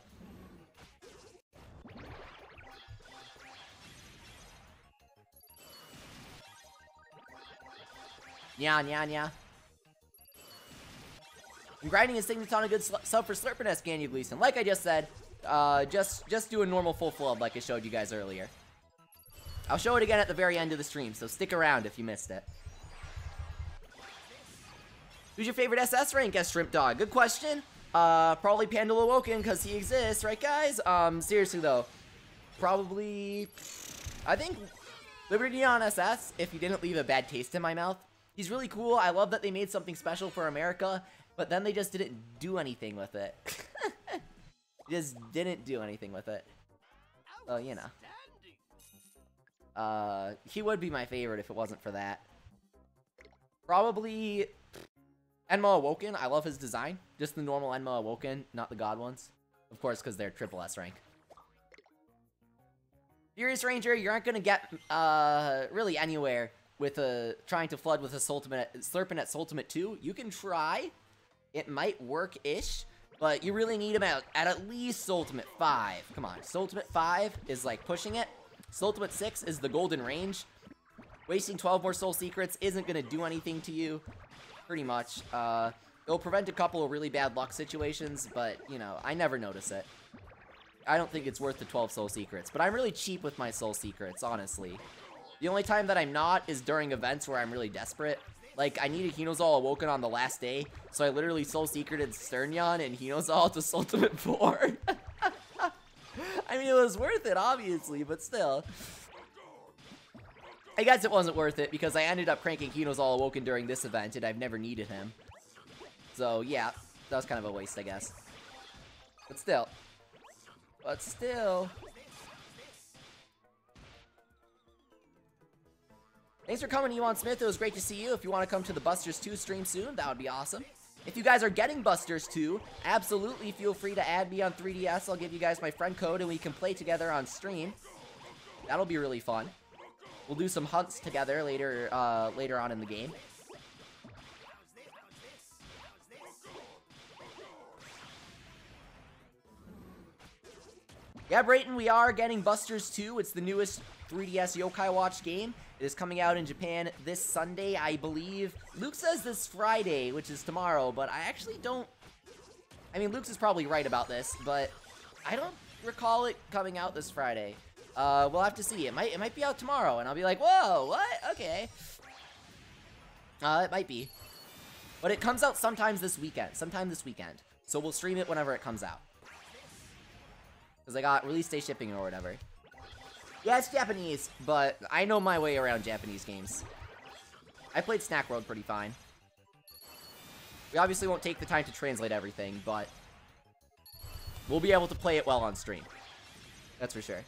Nya, nya, nya. And grinding is taking on a good sub for Slurpin' S, Ganyu Gleason. Like I just said, just do a normal full flood like I showed you guys earlier. I'll show it again at the very end of the stream, so stick around if you missed it. Who's your favorite SS rank as Shrimp Dog? Good question. Probably Pandal Awoken, because he exists, right guys? Seriously though, probably, I think Liberty on SS, if he didn't leave a bad taste in my mouth. He's really cool. I love that they made something special for America, but then they just didn't do anything with it. Just didn't do anything with it. So, you know. He would be my favorite if it wasn't for that. Probably Enma Awoken. I love his design. Just the normal Enma Awoken, not the god ones. Of course, because they're triple S rank. Furious Ranger, you aren't gonna get, really anywhere with trying to flood with a Slurpin' at Ultimate 2. You can try. It might work-ish, but you really need him at least Ultimate 5. Come on, Ultimate 5 is like pushing it. Ultimate 6 is the golden range. Wasting 12 more Soul Secrets isn't gonna do anything to you, pretty much. It'll prevent a couple of really bad luck situations, but, you know, I never notice it. I don't think it's worth the 12 Soul Secrets, but I'm really cheap with my Soul Secrets, honestly. The only time that I'm not is during events where I'm really desperate. Like, I needed Hinozal Awoken on the last day, so I literally Soul Secreted Sternyon and Hinozal to Ultimate 4. I mean, it was worth it, obviously, but still. I guess it wasn't worth it, because I ended up cranking Hinozal Awoken during this event, and I've never needed him. So, yeah, that was kind of a waste, I guess. But still. But still. Thanks for coming, Ewan Smith. It was great to see you. If you want to come to the Busters 2 stream soon, that would be awesome. If you guys are getting Busters 2, absolutely feel free to add me on 3DS. I'll give you guys my friend code, and we can play together on stream. That'll be really fun. We'll do some hunts together later on in the game. Yeah, Brayton, we are getting Busters 2. It's the newest 3DS Yo-kai Watch game. It is coming out in Japan this Sunday, I believe. Luke says this Friday, which is tomorrow, but I actually don't... I mean, Luke's is probably right about this, but I don't recall it coming out this Friday. We'll have to see. It might be out tomorrow, and I'll be like, whoa, what? Okay. It might be. But it comes out sometime this weekend. So we'll stream it whenever it comes out. Because I got release day shipping or whatever. Yeah, it's Japanese, but I know my way around Japanese games. I played Snack World pretty fine. We obviously won't take the time to translate everything, but we'll be able to play it well on stream. That's for sure.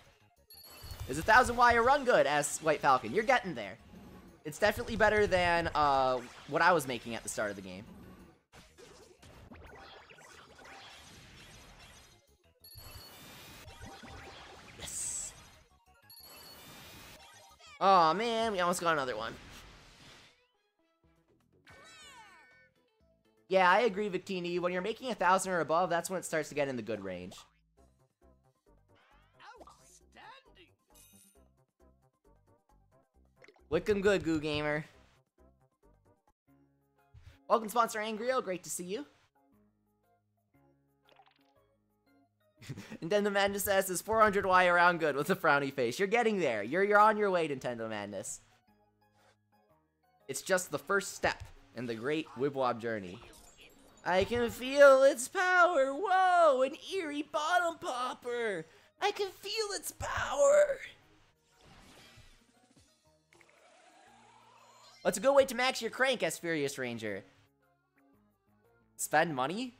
Is 1000Y a run good? Asks White Falcon. You're getting there. It's definitely better than what I was making at the start of the game. Aw, man, we almost got another one. Yeah, I agree, Victini. When you're making 1000 or above, that's when it starts to get in the good range. Outstanding. Looking good, Goo Gamer. Welcome, sponsor Angrio. Great to see you. Nintendo Madness says is 400Y around good with a frowny face. You're getting there. You're on your way, Nintendo Madness. It's just the first step in the great Wibwob journey. I can feel its power. Whoa, an eerie bottom popper. I can feel its power. What's a good way to max your crank, as Furious Ranger? Spend money?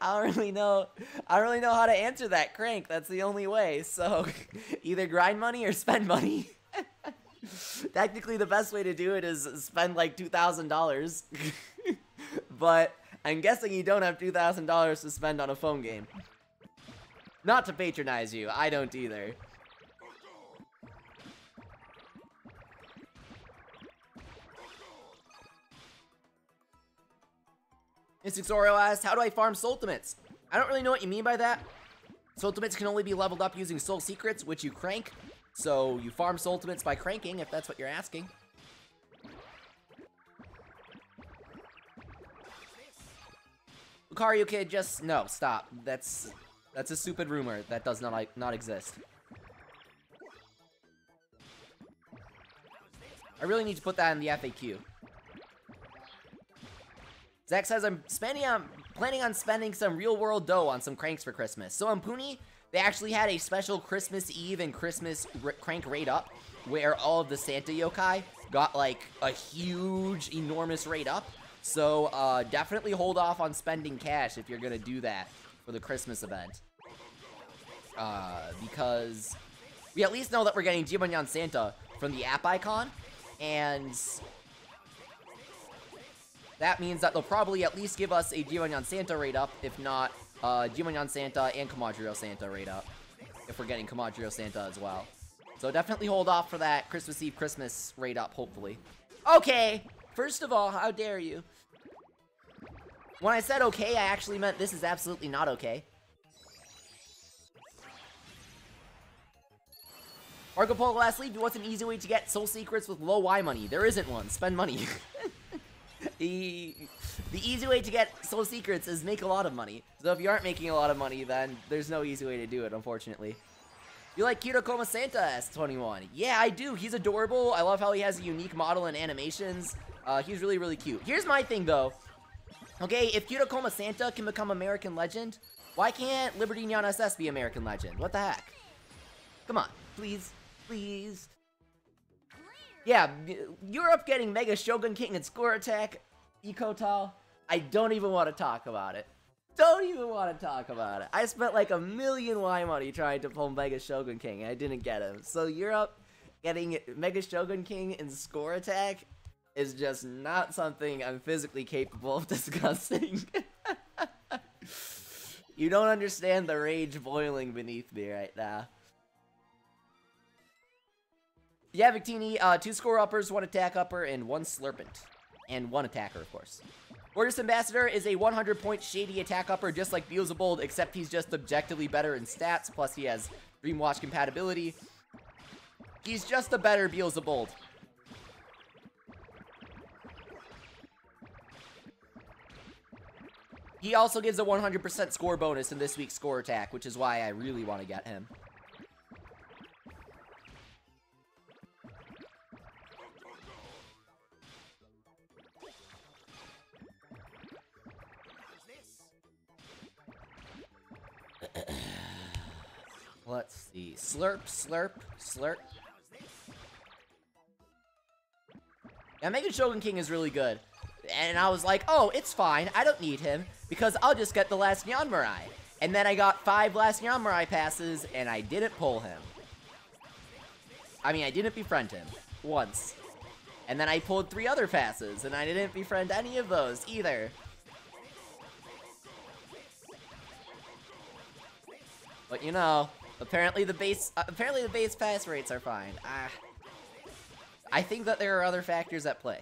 I don't really know how to answer that, Crank. That's the only way. So either grind money or spend money. Technically, the best way to do it is spend like $2,000. But I'm guessing you don't have $2,000 to spend on a phone game. Not to patronize you, I don't either. Insexorio asked, how do I farm Soultimates? I don't really know what you mean by that. Soultimates can only be leveled up using Soul Secrets, which you crank. So you farm Soultimates by cranking, if that's what you're asking. Lucario Kid, just no, stop. That's a stupid rumor that does not exist. I really need to put that in the FAQ. Zach says, I'm planning on spending some real-world dough on some cranks for Christmas. So on Puni, they actually had a special Christmas Eve and Christmas crank rate up, where all of the Santa yokai got, like, a huge, enormous rate up. So, definitely hold off on spending cash if you're gonna do that for the Christmas event. Because we at least know that we're getting Jibanyan Santa from the app icon, and that means that they'll probably at least give us a Jibanyan Santa rate up, if not, Jibanyan Santa and Kamadrio Santa rate up, if we're getting Kamadrio Santa as well. So definitely hold off for that Christmas Eve, Christmas rate up, hopefully. Okay! First of all, how dare you? When I said okay, I actually meant this is absolutely not okay. Marco Polo last leave, what's an easy way to get soul secrets with low Y money? There isn't one. Spend money. The easy way to get soul secrets is make a lot of money. So if you aren't making a lot of money, then there's no easy way to do it, unfortunately. You like Kirakoma Santa, S21? Yeah, I do. He's adorable. I love how he has a unique model and animations. He's really, really cute. Here's my thing, though. Okay, if Kirakoma Santa can become American Legend, why can't Liberty Neon SS be American Legend? What the heck? Come on, please, please. Yeah, Europe getting Mega Shogun King and Score Attack, Ekotal. I don't even want to talk about it. Don't even want to talk about it. I spent like 1,000,000 Y money trying to pull Mega Shogun King, and I didn't get him. So Europe getting Mega Shogun King and Score Attack is just not something I'm physically capable of discussing. You don't understand the rage boiling beneath me right now. Yeah, Victini, 2 score uppers, 1 attack upper, and 1 slurpant. And 1 attacker, of course. Gorgeous Ambassador is a 100-point shady attack upper, just like Beelzebub, except he's just objectively better in stats, plus he has Dreamwatch compatibility. He's just a better Beelzebub. He also gives a 100% score bonus in this week's score attack, which is why I really want to get him. Let's see. Slurp, slurp, slurp. Yeah, Mega Shogun King is really good. And I was like, oh, it's fine. I don't need him because I'll just get the last Nyan Mirai. And then I got 5 last Nyan Mirai passes and I didn't pull him. I mean, I didn't befriend him once. And then I pulled 3 other passes and I didn't befriend any of those either. But you know, apparently the base pass rates are fine. I think that there are other factors at play.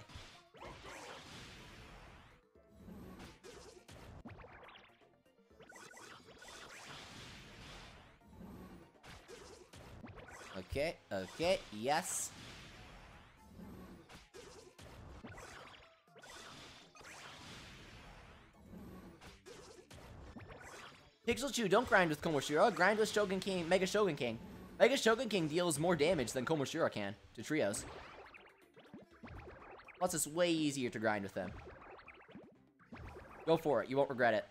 Okay, okay, yes. Pixel don't grind with Komoshira, grind with Shogun King, Mega Shogun King. Mega Shogun King deals more damage than Komoshira can to trios. Plus, it's way easier to grind with them. Go for it, you won't regret it.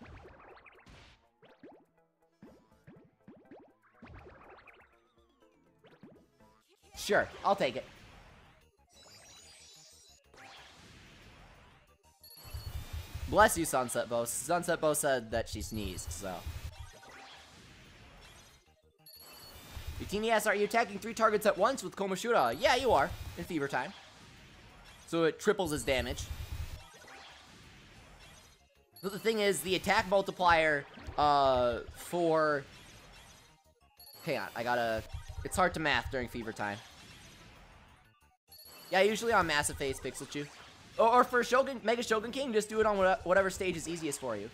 Sure, I'll take it. Bless you, Sunset Bow. Sunset Bow said that she sneezed, so. Bikini asks, are you attacking 3 targets at once with Komoshira? Yeah, you are, in Fever Time. So it triples his damage. But the thing is, the attack multiplier, for... Hang on, I gotta... It's hard to math during Fever Time. Yeah, usually on Massive Face, Pixelchu. Or for Shogun, Mega Shogun King, just do it on whatever stage is easiest for you.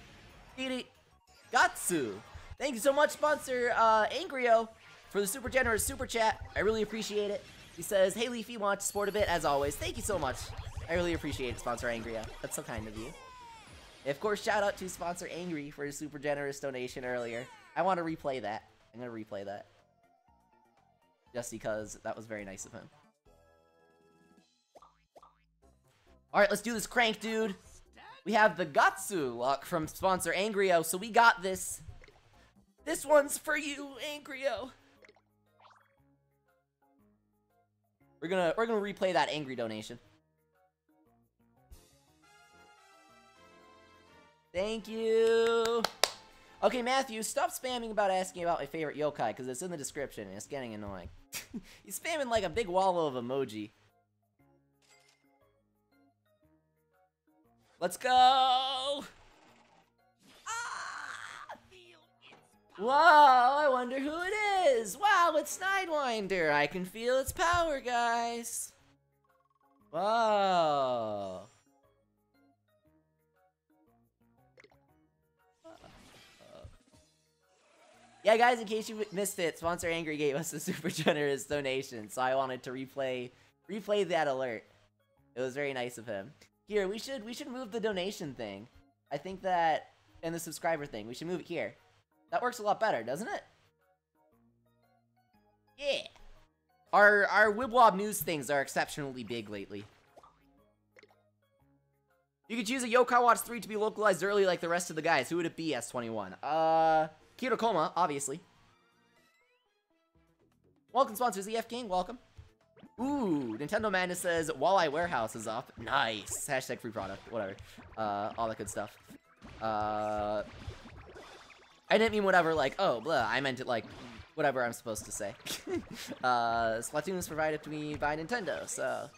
Gatsu! Thank you so much, sponsor, Angrio, for the super generous super chat. I really appreciate it. He says, hey Leafy, want to support a bit, as always. Thank you so much. I really appreciate it, sponsor Angrio. That's so kind of you. And of course, shout out to sponsor Angry for his super generous donation earlier. I want to replay that. I'm going to replay that. Just because that was very nice of him. Alright, let's do this crank, dude. We have the Gatsu luck from sponsor Angrio, so we got this. This one's for you, Angrio. We're gonna replay that angry donation. Thank you. Okay, Matthew, stop spamming about asking about my favorite yokai, because it's in the description, and it's getting annoying. He's spamming like a big wallow of emoji. Let's go! Ah! Whoa, I wonder who it is! Wow, it's Sidewinder! I can feel its power, guys! Whoa! Yeah, guys, in case you missed it, sponsor Angry gave us a super generous donation, so I wanted to replay that alert. It was very nice of him. Here, we should move the donation thing. I think that, and the subscriber thing, we should move it here. That works a lot better, doesn't it? Yeah. Our Wibwob news things are exceptionally big lately. You could choose a Yo-kai Watch 3 to be localized early like the rest of the guys. Who would it be, S21? Kirakoma, obviously. Welcome, sponsors. EF King, welcome. Ooh, Nintendo Madness says, Walleye Warehouse is up. Nice. Hashtag free product. Whatever. All that good stuff. I didn't mean whatever, like, oh, blah. I meant it like, whatever I'm supposed to say. Splatoon is provided to me by Nintendo, so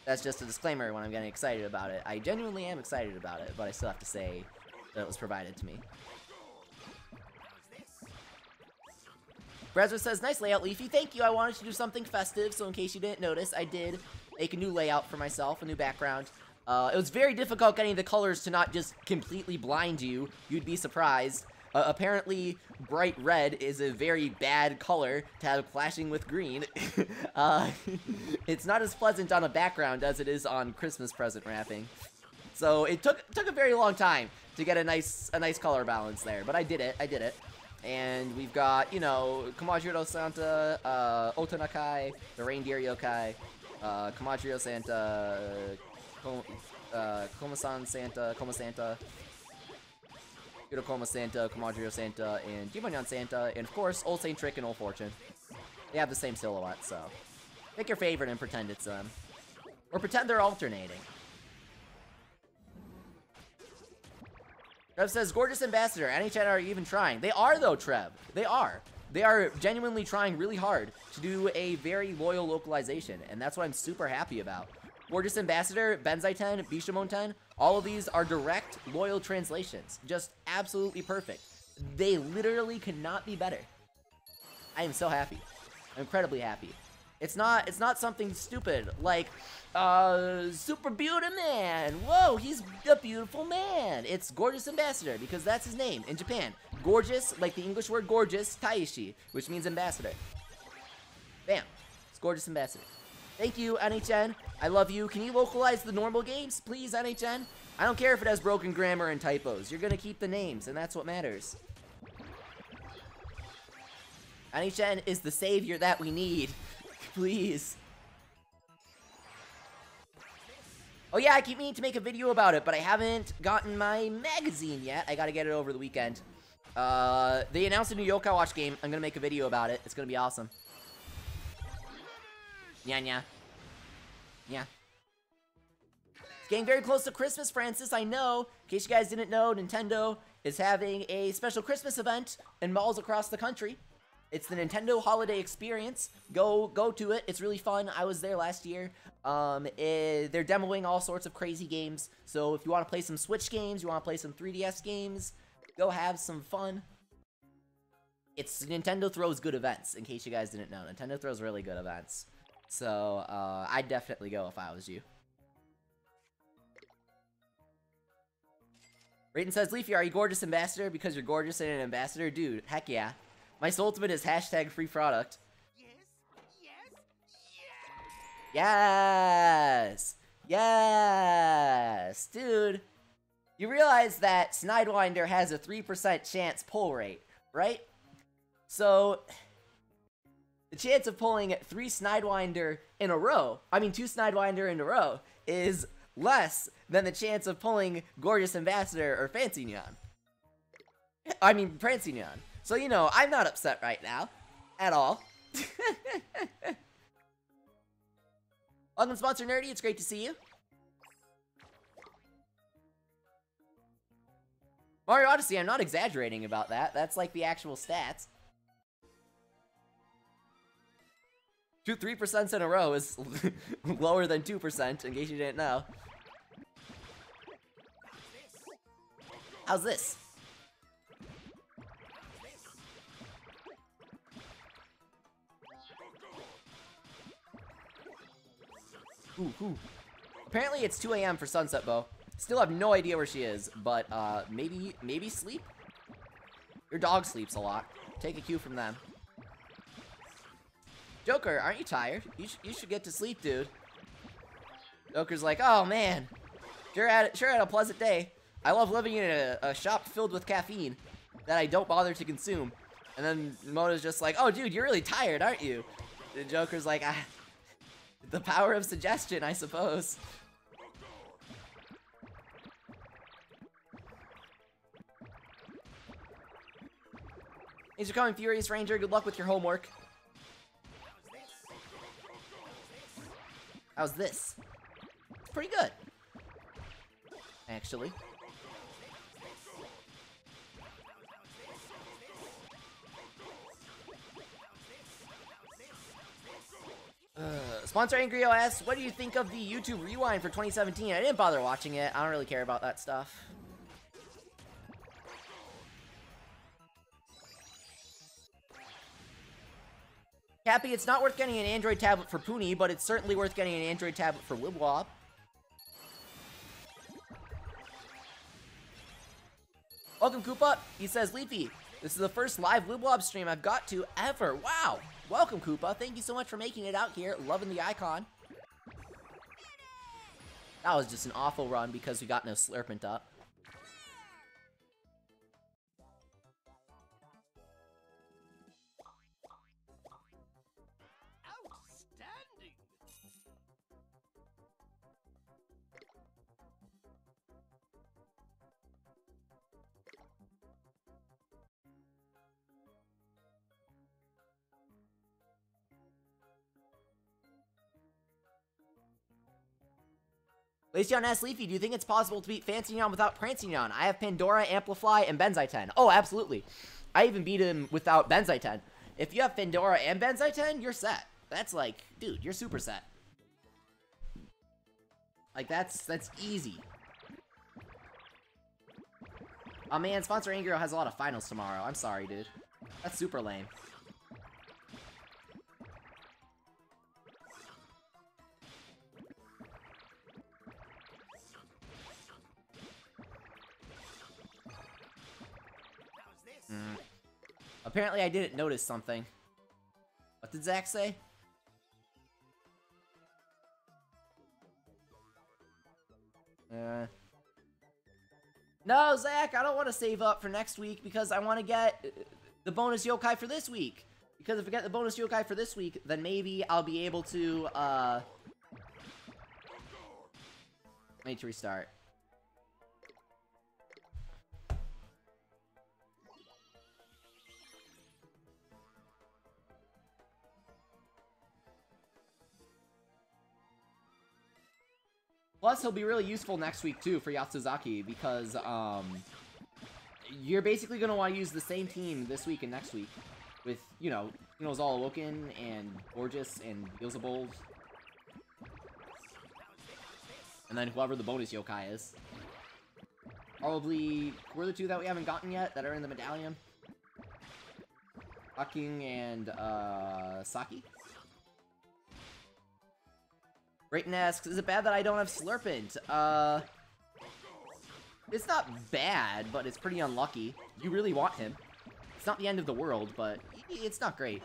that's just a disclaimer when I'm getting excited about it. I genuinely am excited about it, but I still have to say that it was provided to me. Brezra says, nice layout, Leafy. Thank you. I wanted to do something festive, so in case you didn't notice, I did make a new layout for myself, a new background. It was very difficult getting the colors to not just completely blind you. You'd be surprised. Apparently, bright red is a very bad color to have clashing with green. It's not as pleasant on a background as it is on Christmas present wrapping. So it took a very long time to get a nice color balance there, but I did it. And we've got, you know, Kamajiro Santa, Otanakai, the Reindeer Yokai, Kamajiro Santa, Koma-san Santa, Koma Santa, Kirakoma Santa, Kamajiro Santa, and Jimonyan Santa, and of course, Old Saint Trick and Old Fortune. They have the same silhouette, so pick your favorite and pretend it's them. Or pretend they're alternating. Trev says, Gorgeous Ambassador, NHN are even trying. They are, though, Trev. They are. They are genuinely trying really hard to do a very loyal localization, and that's what I'm super happy about. Gorgeous Ambassador, Benzaiten, Bishamon-ten, all of these are direct, loyal translations. Just absolutely perfect. They literally could not be better. I am so happy. I'm incredibly happy. It's not something stupid, like, Super Beauty Man! Whoa, he's a beautiful man! It's Gorgeous Ambassador, because that's his name in Japan. Gorgeous, like the English word gorgeous, Taishi, which means ambassador. Bam. It's Gorgeous Ambassador. Thank you, NHN. I love you. Can you localize the normal games, please, NHN? I don't care if it has broken grammar and typos. You're gonna keep the names, and that's what matters. Anishen is the savior that we need. Please. Oh yeah, I keep meaning to make a video about it, but I haven't gotten my magazine yet. I gotta get it over the weekend. They announced a new Yo-kai Watch game. I'm gonna make a video about it. It's gonna be awesome. Yeah. It's getting very close to Christmas, Francis, I know. In case you guys didn't know, Nintendo is having a special Christmas event in malls across the country. It's the Nintendo Holiday Experience. Go to it. It's really fun. I was there last year. They're demoing all sorts of crazy games. So if you want to play some Switch games, you want to play some 3DS games, go have some fun. Nintendo throws good events, in case you guys didn't know. Nintendo throws really good events. So, I'd definitely go if I was you. Rayton says, Leafy, are you Gorgeous Ambassador because you're gorgeous and an ambassador? Dude, heck yeah. My soul ultimate is hashtag free product. Yes! Dude, you realize that Snidewinder has a 3% chance pull rate, right? So, the chance of pulling 3 Snidewinder in a row, I mean 2 Snidewinder in a row, is less than the chance of pulling Gorgeous Ambassador or Fancy Neon. I mean, Prancy Neon. So, you know, I'm not upset right now. At all. Welcome, Sponsor Nerdy. It's great to see you. Mario Odyssey, I'm not exaggerating about that. That's like the actual stats. 3% in a row is lower than 2%, in case you didn't know. How's this? Ooh. Apparently it's 2 AM for Sunset Bow. Still have no idea where she is, but maybe sleep? Your dog sleeps a lot. Take a cue from them. Joker, aren't you tired? You should get to sleep, dude. Joker's like, oh man, sure had a pleasant day. I love living in a shop filled with caffeine that I don't bother to consume. And then Moto's just like, oh dude, you're really tired, aren't you? The Joker's like, the power of suggestion, I suppose. Thanks for coming, Furious Ranger. Good luck with your homework. How's this? It's pretty good. Actually. Sponsor Angry OS, what do you think of the YouTube Rewind for 2017? I didn't bother watching it. I don't really care about that stuff. Cappy, it's not worth getting an Android tablet for Puni, but it's certainly worth getting an Android tablet for Wibble Wobble. Welcome, Koopa. He says, Leafy, this is the first live Wibble Wobble stream I've got to ever. Wow. Welcome, Koopa. Thank you so much for making it out here. Loving the icon. That was just an awful run because we got no Slurpment up. Outstanding. Leishan asks Leafy, do you think it's possible to beat Fancy Neon without Prancy Neon? I have Pandora, Amplify, and Benzai 10. Oh, absolutely. I even beat him without Benzai 10. If you have Pandora and Benzai 10, you're set. That's like, dude, you're super set. Like, that's easy. Oh man, Sponsor Angiro has a lot of finals tomorrow. I'm sorry, dude. That's super lame. Apparently I didn't notice something. What did Zach say? No, Zach, I don't want to save up for next week because I want to get the bonus yokai for this week. Because if we get the bonus yokai for this week, then maybe I'll be able to, I need to restart. Plus, he'll be really useful next week, too, for Yatsuzaki, because, you're basically going to want to use the same team this week and next week. With, you know, all Awoken, and Gorgeous, and Beelzebub. And then whoever the bonus yokai is. Probably, who are the two that we haven't gotten yet, that are in the medallion? Haking and, Saki? Brayton asks, is it bad that I don't have Slurpent? It's not bad, but it's pretty unlucky. You really want him. It's not the end of the world, but it's not great.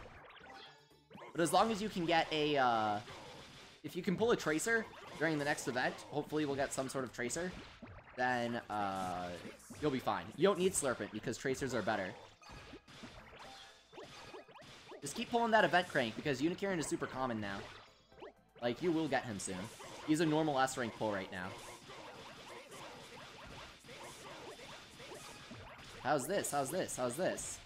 But as long as you can get a, if you can pull a Tracer during the next event, hopefully we'll get some sort of Tracer, then, you'll be fine. You don't need Slurpent, because Tracers are better. Just keep pulling that event crank, because Unicorn is super common now. Like, you will get him soon. He's a normal S-rank pull right now. How's this? How's this? How's this?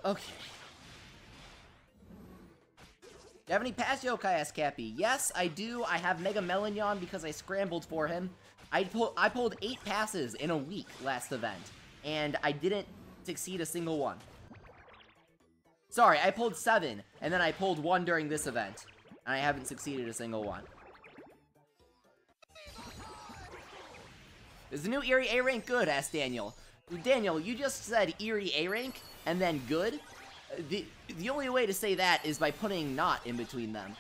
Okay. Do you have any past yokai, asked Cappy? Yes, I do. I have Mega Melonyon because I scrambled for him. I pulled 8 passes in a week last event, and I didn't succeed a single one. Sorry, I pulled 7, and then I pulled 1 during this event, and I haven't succeeded a single one. Is the new Eerie A rank good? Asked Daniel. Daniel, you just said Eerie A rank, and then good? The only way to say that is by putting not in between them.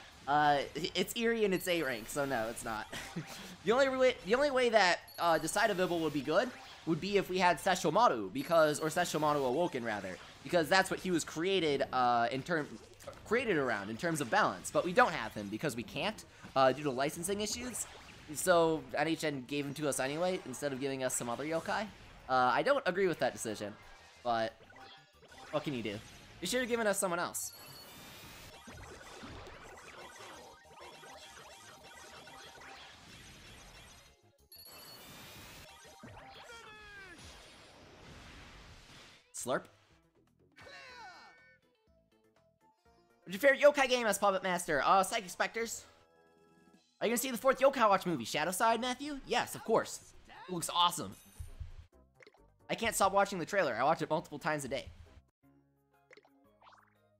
It's Eerie and it's A rank, so no, it's not. the only way that Decidevable would be good would be if we had Sesshomaru, or Sesshomaru Awoken rather, because that's what he was created around in terms of balance. But we don't have him because we can't due to licensing issues. So NHN gave him to us anyway instead of giving us some other yokai. I don't agree with that decision, but what can you do? You should have given us someone else. Slurp. What's your favorite yokai game as Puppet Master? Psychic Specters. Are you gonna see the 4th Yo-kai Watch movie, Shadow Side, Matthew? Yes, of course. It looks awesome. I can't stop watching the trailer. I watch it multiple times a day.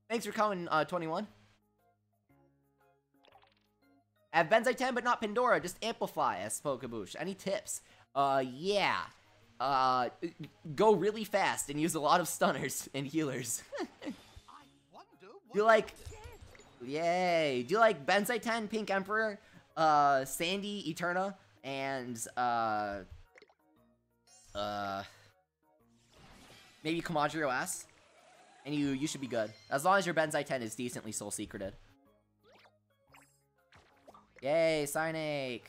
Thanks for coming, 21. I have Benzai 10, but not Pandora. Just Amplify, as Pokeboosh. Any tips? Yeah. Go really fast and use a lot of stunners and healers. Do you like... Yay. Do you like Benzai 10, Pink Emperor, Sandy, Eterna, and, maybe Kamajiro S? And you should be good. As long as your Benzai 10 is decently soul secreted. Yay, Psynake!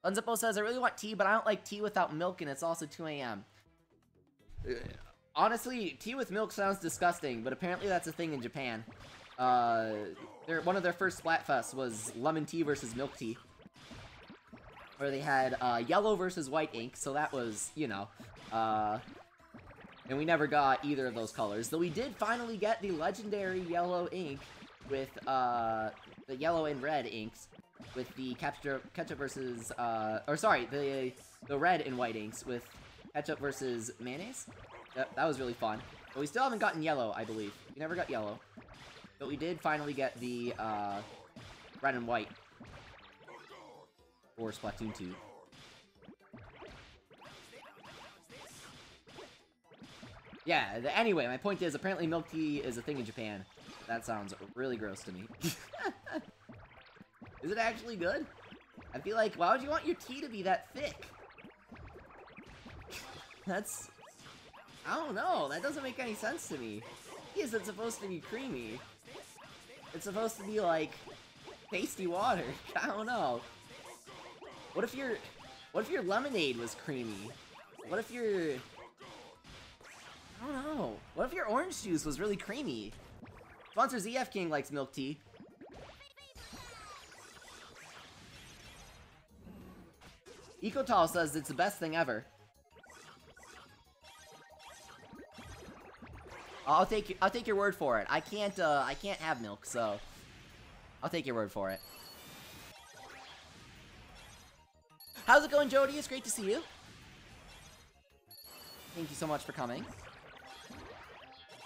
Unzippo says, I really want tea, but I don't like tea without milk, and it's also 2 AM. Honestly, tea with milk sounds disgusting, but apparently that's a thing in Japan. One of their first Splatfests was lemon tea versus milk tea. Where they had yellow versus white ink, so that was, you know, and we never got either of those colors. Though we did finally get the legendary yellow ink with the yellow and red inks with the ketchup versus the red and white inks with ketchup versus mayonnaise. Yep, that was really fun. But we still haven't gotten yellow, I believe. We never got yellow. But we did finally get the red and white. Or Splatoon 2. Yeah, anyway, my point is, apparently milk tea is a thing in Japan. That sounds really gross to me. Is it actually good? I feel like, why would you want your tea to be that thick? That's I don't know, that doesn't make any sense to me. Is it supposed to be creamy? It's supposed to be like tasty water. I don't know. What if your lemonade was creamy? What if your I don't know. What if your orange juice was really creamy? Sponsor ZF King likes milk tea. Ecotal says it's the best thing ever. I'll take your word for it. I can't have milk, so I'll take your word for it. How's it going, Jody? It's great to see you. Thank you so much for coming.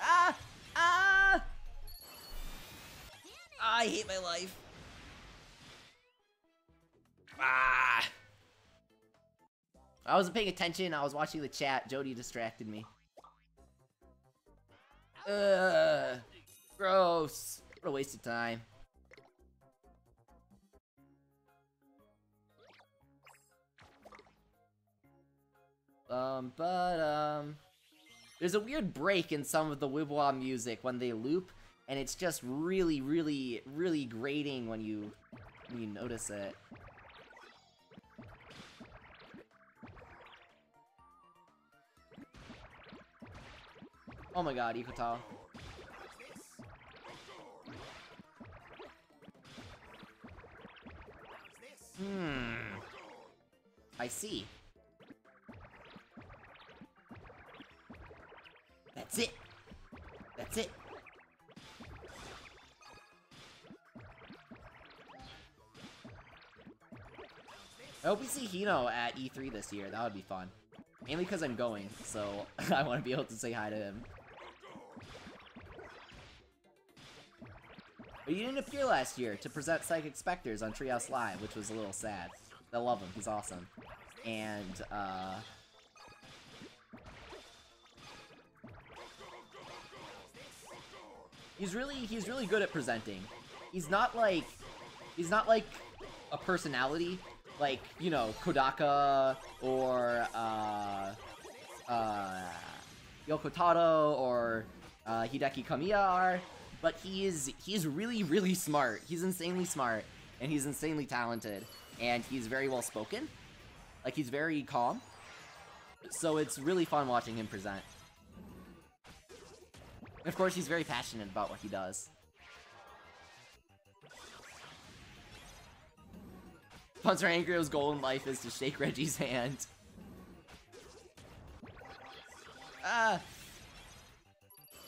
Ah! Ah! I hate my life. Ah! I wasn't paying attention. I was watching the chat. Jody distracted me. Gross. What a waste of time. There's a weird break in some of the Wibble Wobble music when they loop, and it's just really, really, really grating when you notice it. Oh my god, Ikotal. I see. That's it. That's it. I hope we see Hino at E3 this year. That would be fun. Mainly because I'm going, so I want to be able to say hi to him. But you didn't appear last year to present Psychic Spectres on Treehouse Live, which was a little sad. I love him. He's awesome. And, he's really good at presenting. He's not like a personality like, you know, Kodaka or Yoko Taro or Hideki Kamiya are, but he's really smart. He's insanely smart, and he's insanely talented, and he's very well spoken. Like, he's very calm. So it's really fun watching him present. And of course, he's very passionate about what he does. Sponsor Angrio's goal in life is to shake Reggie's hand. Ah!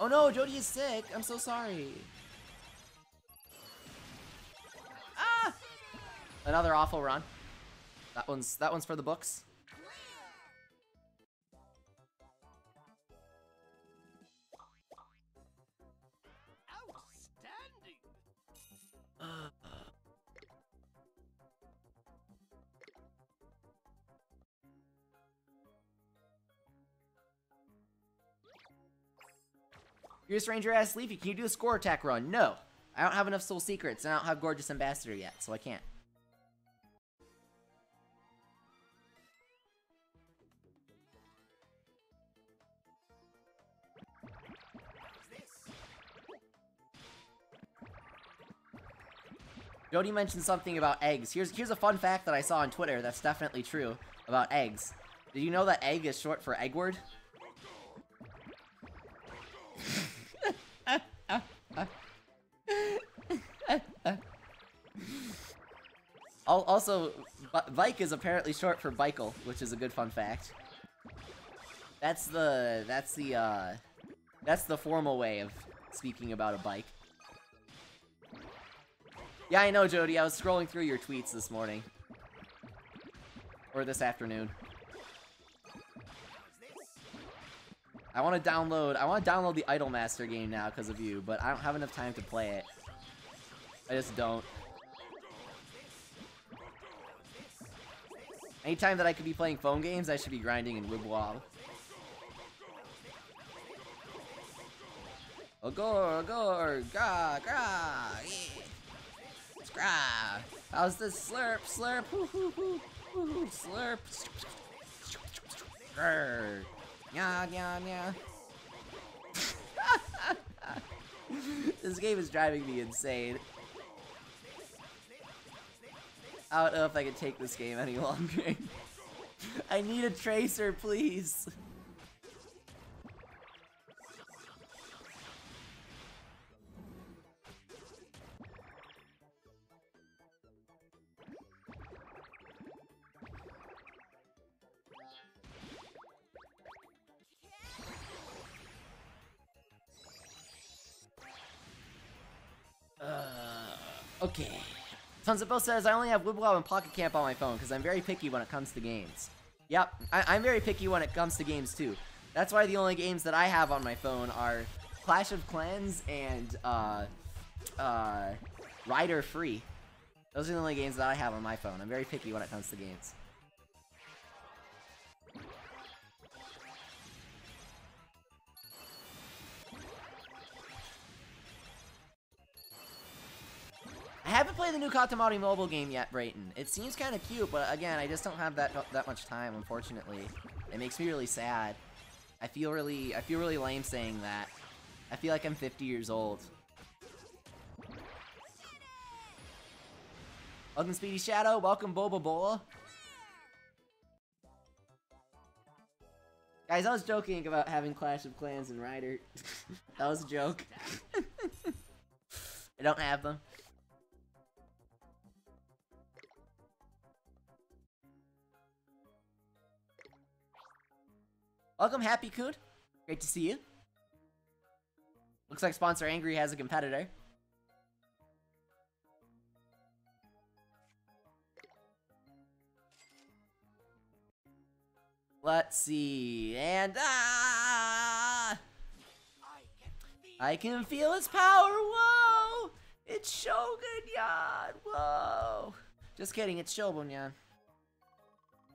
Oh no, Jody is sick. I'm so sorry. Ah! Another awful run. That one's for the books. Outstanding. You're Stranger Ass Leafy, can you do a score attack run? No. I don't have enough soul secrets, and I don't have Gorgeous Ambassador yet, so I can't. Jody mentioned something about eggs. Here's a fun fact that I saw on Twitter that's definitely true about eggs. Did you know that egg is short for Eggward? Also, Vike is apparently short for Bikel, which is a good fun fact. That's the formal way of speaking about a bike. Yeah, I know, Jody. I was scrolling through your tweets this morning. Or this afternoon. I want to download the Idolmaster game now because of you, but I don't have enough time to play it. I just don't. Anytime that I could be playing phone games, I should be grinding in Wibble Wobble. Agor, gra, yeah. Scrah. How's this slurp, slurp, hoo, hoo, hoo, hoo, hoo, slurp. Grr. Yeah, yeah, yeah. This game is driving me insane. I don't know if I can take this game any longer. I need a tracer, please. Okay. Tunzabo says, I only have Wibble Wobble and Pocket Camp on my phone because I'm very picky when it comes to games. Yep, I'm very picky when it comes to games too. That's why the only games that I have on my phone are Clash of Clans and Rider Free. Those are the only games that I have on my phone. I'm very picky when it comes to games. I haven't played the new Katamari mobile game yet, Brayton. It seems kind of cute, but again, I just don't have that much time, unfortunately. It makes me really sad. I feel really lame saying that. I feel like I'm 50 years old. Welcome, Speedy Shadow. Welcome, Boba Bola. Guys, I was joking about having Clash of Clans and Rider. That was a joke. I don't have them. Welcome, Happy Coon. Great to see you. Looks like Sponsor Angry has a competitor. Let's see. And I can feel its power. Whoa! It's Shogun-yan. Whoa! Just kidding. It's Shogun-yan.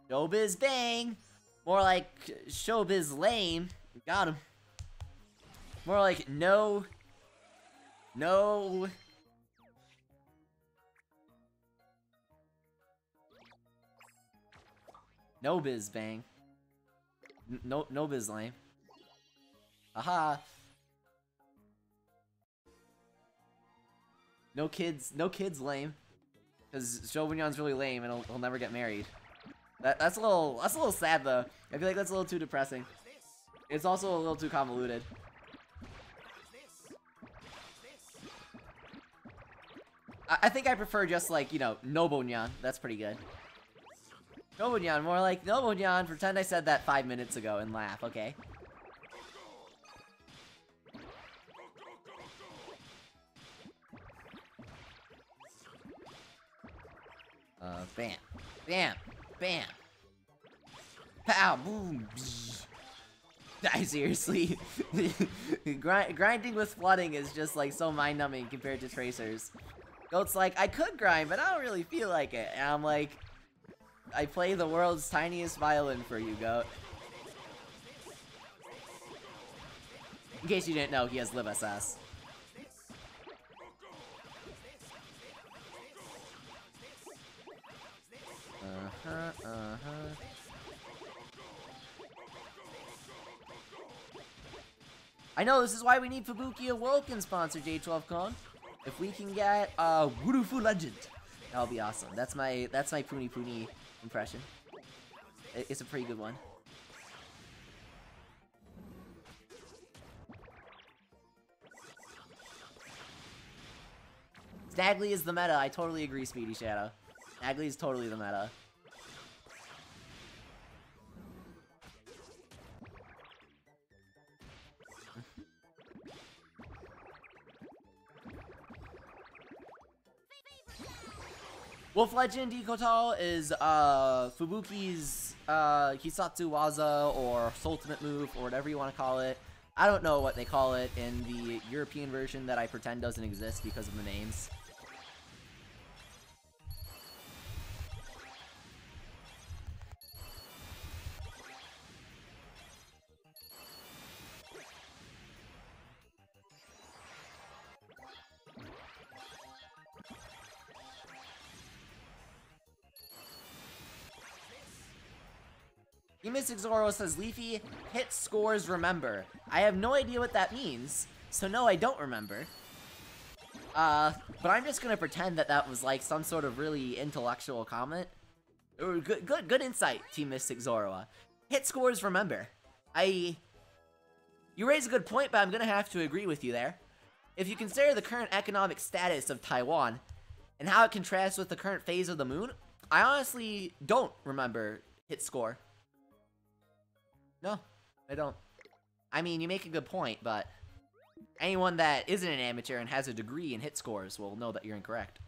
Showbiz bang. More like Showbiz lame. Got him. More like no. No biz bang. No biz lame. Aha. No kids lame. Cause Shogun-yan's really lame and he'll never get married. That's a little sad though. I feel like that's a little too depressing. It's also a little too convoluted. I think I prefer just like, you know, Nobunyan. That's pretty good. Nobunyan, more like Nobunyan. Pretend I said that 5 minutes ago and laugh, okay? Bam. Bam. Bam. Pow. Boom. Die, seriously. Grinding with flooding is just like so mind-numbing compared to tracers. Goat's like, I could grind, but I don't really feel like it. And I'm like, I play the world's tiniest violin for you, Goat. In case you didn't know, he has Live SS. I know, this is why we need Fubuki Awoken sponsor J12Con. If we can get Wurufu Legend, that'll be awesome. That's my Puni Puni impression. It's a pretty good one. Snaggly is the meta. I totally agree, Speedy Shadow. Snaggly is totally the meta. Wolf Legend Ikotal is Fubuki's Hisatsu Waza or Ultimate Move or whatever you want to call it. I don't know what they call it in the European version that I pretend doesn't exist because of the names. Mystic Zoro says, Leafy, hit scores remember. I have no idea what that means, so no, I don't remember. But I'm just gonna pretend that that was like some sort of really intellectual comment. Good insight, Team Mystic Zoro. Hit scores remember. You raise a good point, but I'm gonna have to agree with you there. If you consider the current economic status of Taiwan and how it contrasts with the current phase of the moon, I honestly don't remember hit score. No, I don't. I mean, you make a good point, but anyone that isn't an amateur and has a degree in hit scores will know that you're incorrect.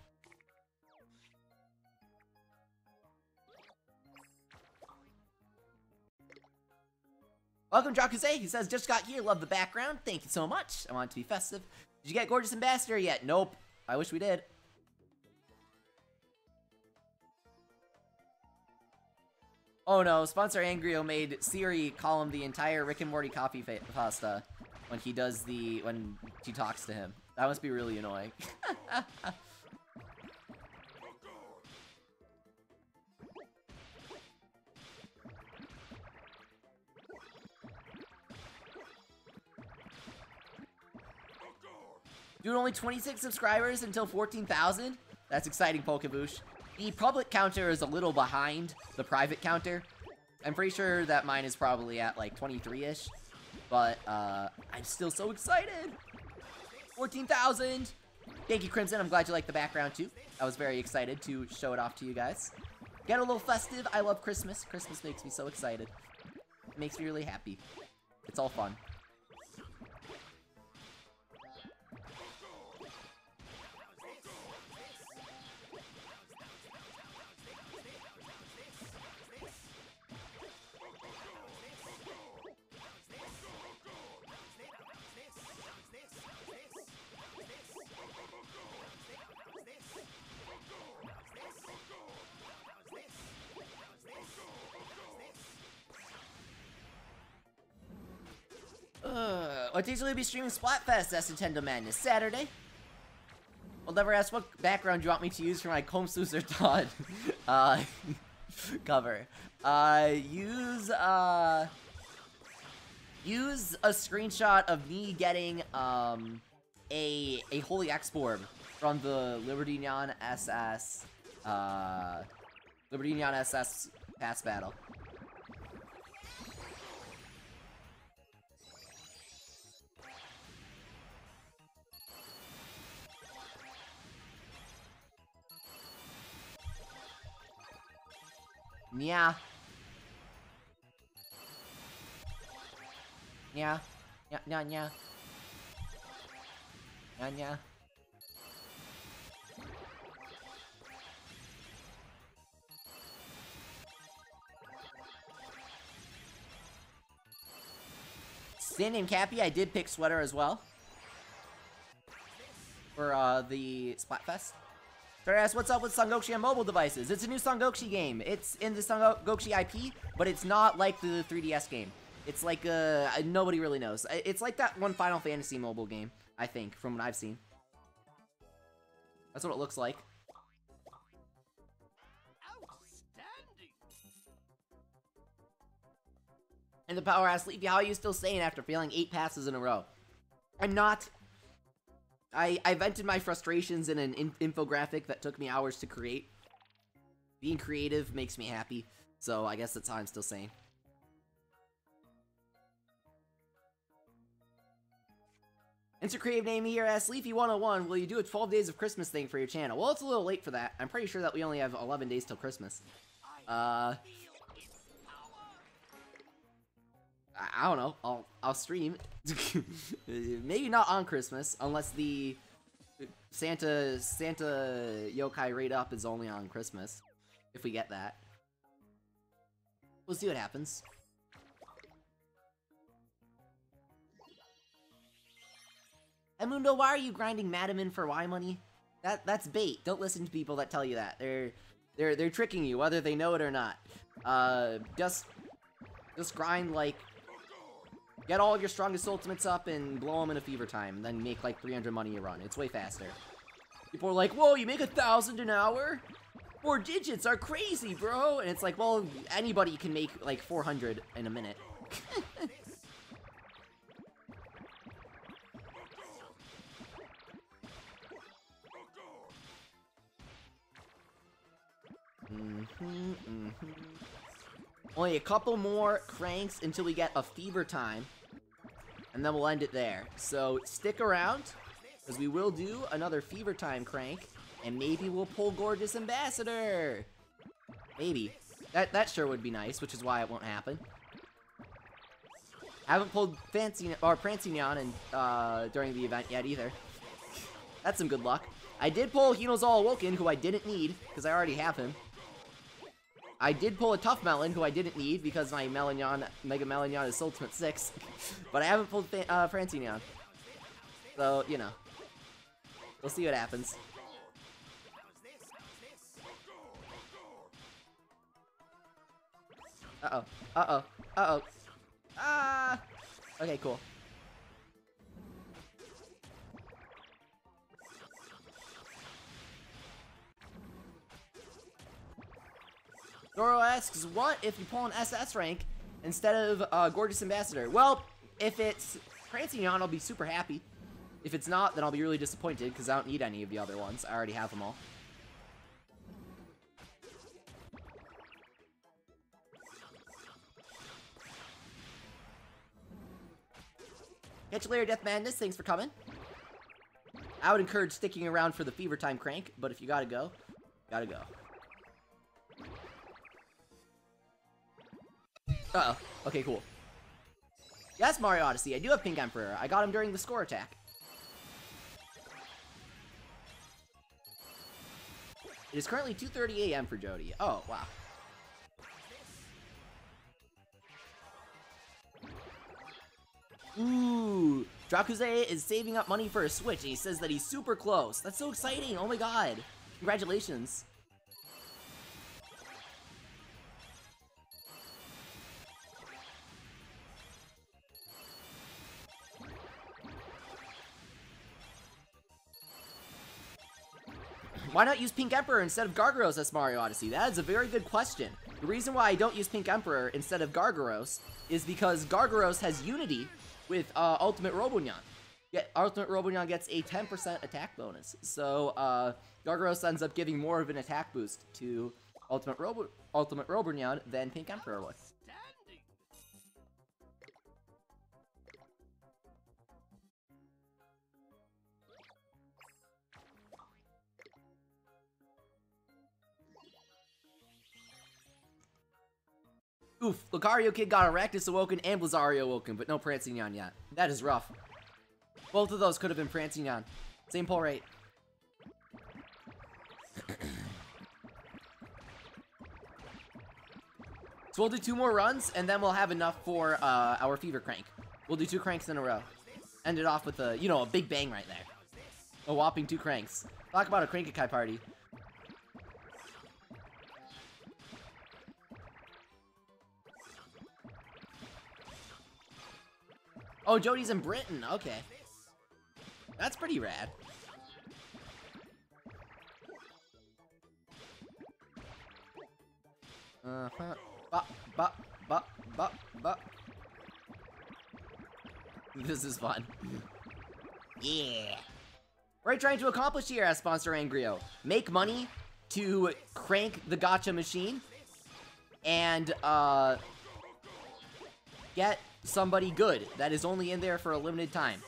Welcome, Drakuze. He says, just got here, love the background. Thank you so much. I want it to be festive. Did you get Gorgeous Ambassador yet? Nope. I wish we did. Oh no, Sponsor Angrio made Siri call him the entire Rick and Morty copy pasta when he does when she talks to him. That must be really annoying. Dude, only 26 subscribers until 14,000? That's exciting, Pokeboosh. The public counter is a little behind the private counter. I'm pretty sure that mine is probably at like 23-ish. But, I'm still so excited! 14,000! Thank you, Crimson. I'm glad you like the background, too. I was very excited to show it off to you guys. Get a little festive. I love Christmas. Christmas makes me so excited. It makes me really happy. It's all fun. What days will you be streaming Splatfest? That's Nintendo Madness. Saturday. I'll never ask what background you want me to use for my Komsuser Todd cover. Use a screenshot of me getting a Holy Exporb from the Liberty-Nyan SS pass battle. Yeah. Yeah. Yeah, yeah, yeah. Yeah, yeah. Sin and Cappy, I did pick Sweater as well. For, the Splatfest. Sorry, ask what's up with Sangokushi on mobile devices. It's a new Sangokushi game. It's in the Sangokushi IP, but it's not like the 3DS game. It's like, nobody really knows. It's like that one Final Fantasy mobile game, I think, from what I've seen. That's what it looks like. Outstanding. And the Power Ass Leafy, how are you still staying after failing 8 passes in a row? I'm not. I vented my frustrations in an infographic that took me hours to create. Being creative makes me happy, so I guess that's how I'm still sane. Enter creative name here as Leafy101. Will you do a 12 days of Christmas thing for your channel? Well, it's a little late for that. I'm pretty sure that we only have 11 days till Christmas. I don't know. I'll stream. Maybe not on Christmas, unless the Santa Yo-kai rate up is only on Christmas. If we get that. We'll see what happens. Edmundo, why are you grinding Madaman for Y money? That's bait. Don't listen to people that tell you that. They're tricking you, whether they know it or not. Just grind, like, get all of your strongest ultimates up and blow them in a fever time, then make like 300 money a run. It's way faster. People are like, whoa, you make 1,000 an hour? 4 digits are crazy, bro! And it's like, well, anybody can make, like, 400 in a minute. Only a couple more cranks until we get a fever time. And then we'll end it there. So, stick around, because we will do another fever time crank. And maybe we'll pull Gorgeous Ambassador! Maybe. That sure would be nice, which is why it won't happen. I haven't pulled Prancing Yawn during the event yet either. That's some good luck. I did pull Hino's All Awoken, who I didn't need, because I already have him. I did pull a Tough Melon, who I didn't need, because my Mega Melon is Ultimate 6. But I haven't pulled Prancing Yawn. So, you know. We'll see what happens. Uh-oh. Uh-oh. Uh-oh. Ah! Okay, cool. Doro asks, what if you pull an SS rank instead of Gorgeous Ambassador? Well, if it's Prancing Yawn, I'll be super happy. If it's not, then I'll be really disappointed, because I don't need any of the other ones. I already have them all. Catch you later, Death Madness. Thanks for coming. I would encourage sticking around for the Fever Time crank, but if you gotta go, gotta go. Uh-oh. Okay, cool. Yes, Mario Odyssey. I do have Pink Emperor. I got him during the score attack. It is currently 2:30 a.m. for Jody. Oh, wow. Ooh, Drakuze is saving up money for a Switch, and he says that he's super close. That's so exciting! Oh my god! Congratulations! Why not use Pink Emperor instead of Gargaros as Mario Odyssey? That is a very good question. The reason why I don't use Pink Emperor instead of Gargaros is because Gargaros has Unity with Ultimate Robonyan. Yeah, Ultimate Robonyan gets a 10% attack bonus. So Gargaros ends up giving more of an attack boost to Ultimate Robonyan than Pink Emperor would. Oof, Lucario Kid got Arachnus Awoken and Blizzario Awoken, but no Prancing Yawn yet. That is rough. Both of those could have been Prancing Yawn. Same pull rate. So we'll do 2 more runs, and then we'll have enough for our Fever Crank. We'll do 2 cranks in a row. End it off with a, you know, a big bang right there. A whopping 2 cranks. Talk about a Crankakai party. Oh, Jody's in Britain. Okay. That's pretty rad. Uh-huh. Bop. This is fun. Yeah. What are you trying to accomplish here, as sponsor Angrio? Make money to crank the gacha machine and, get somebody good that is only in there for a limited time.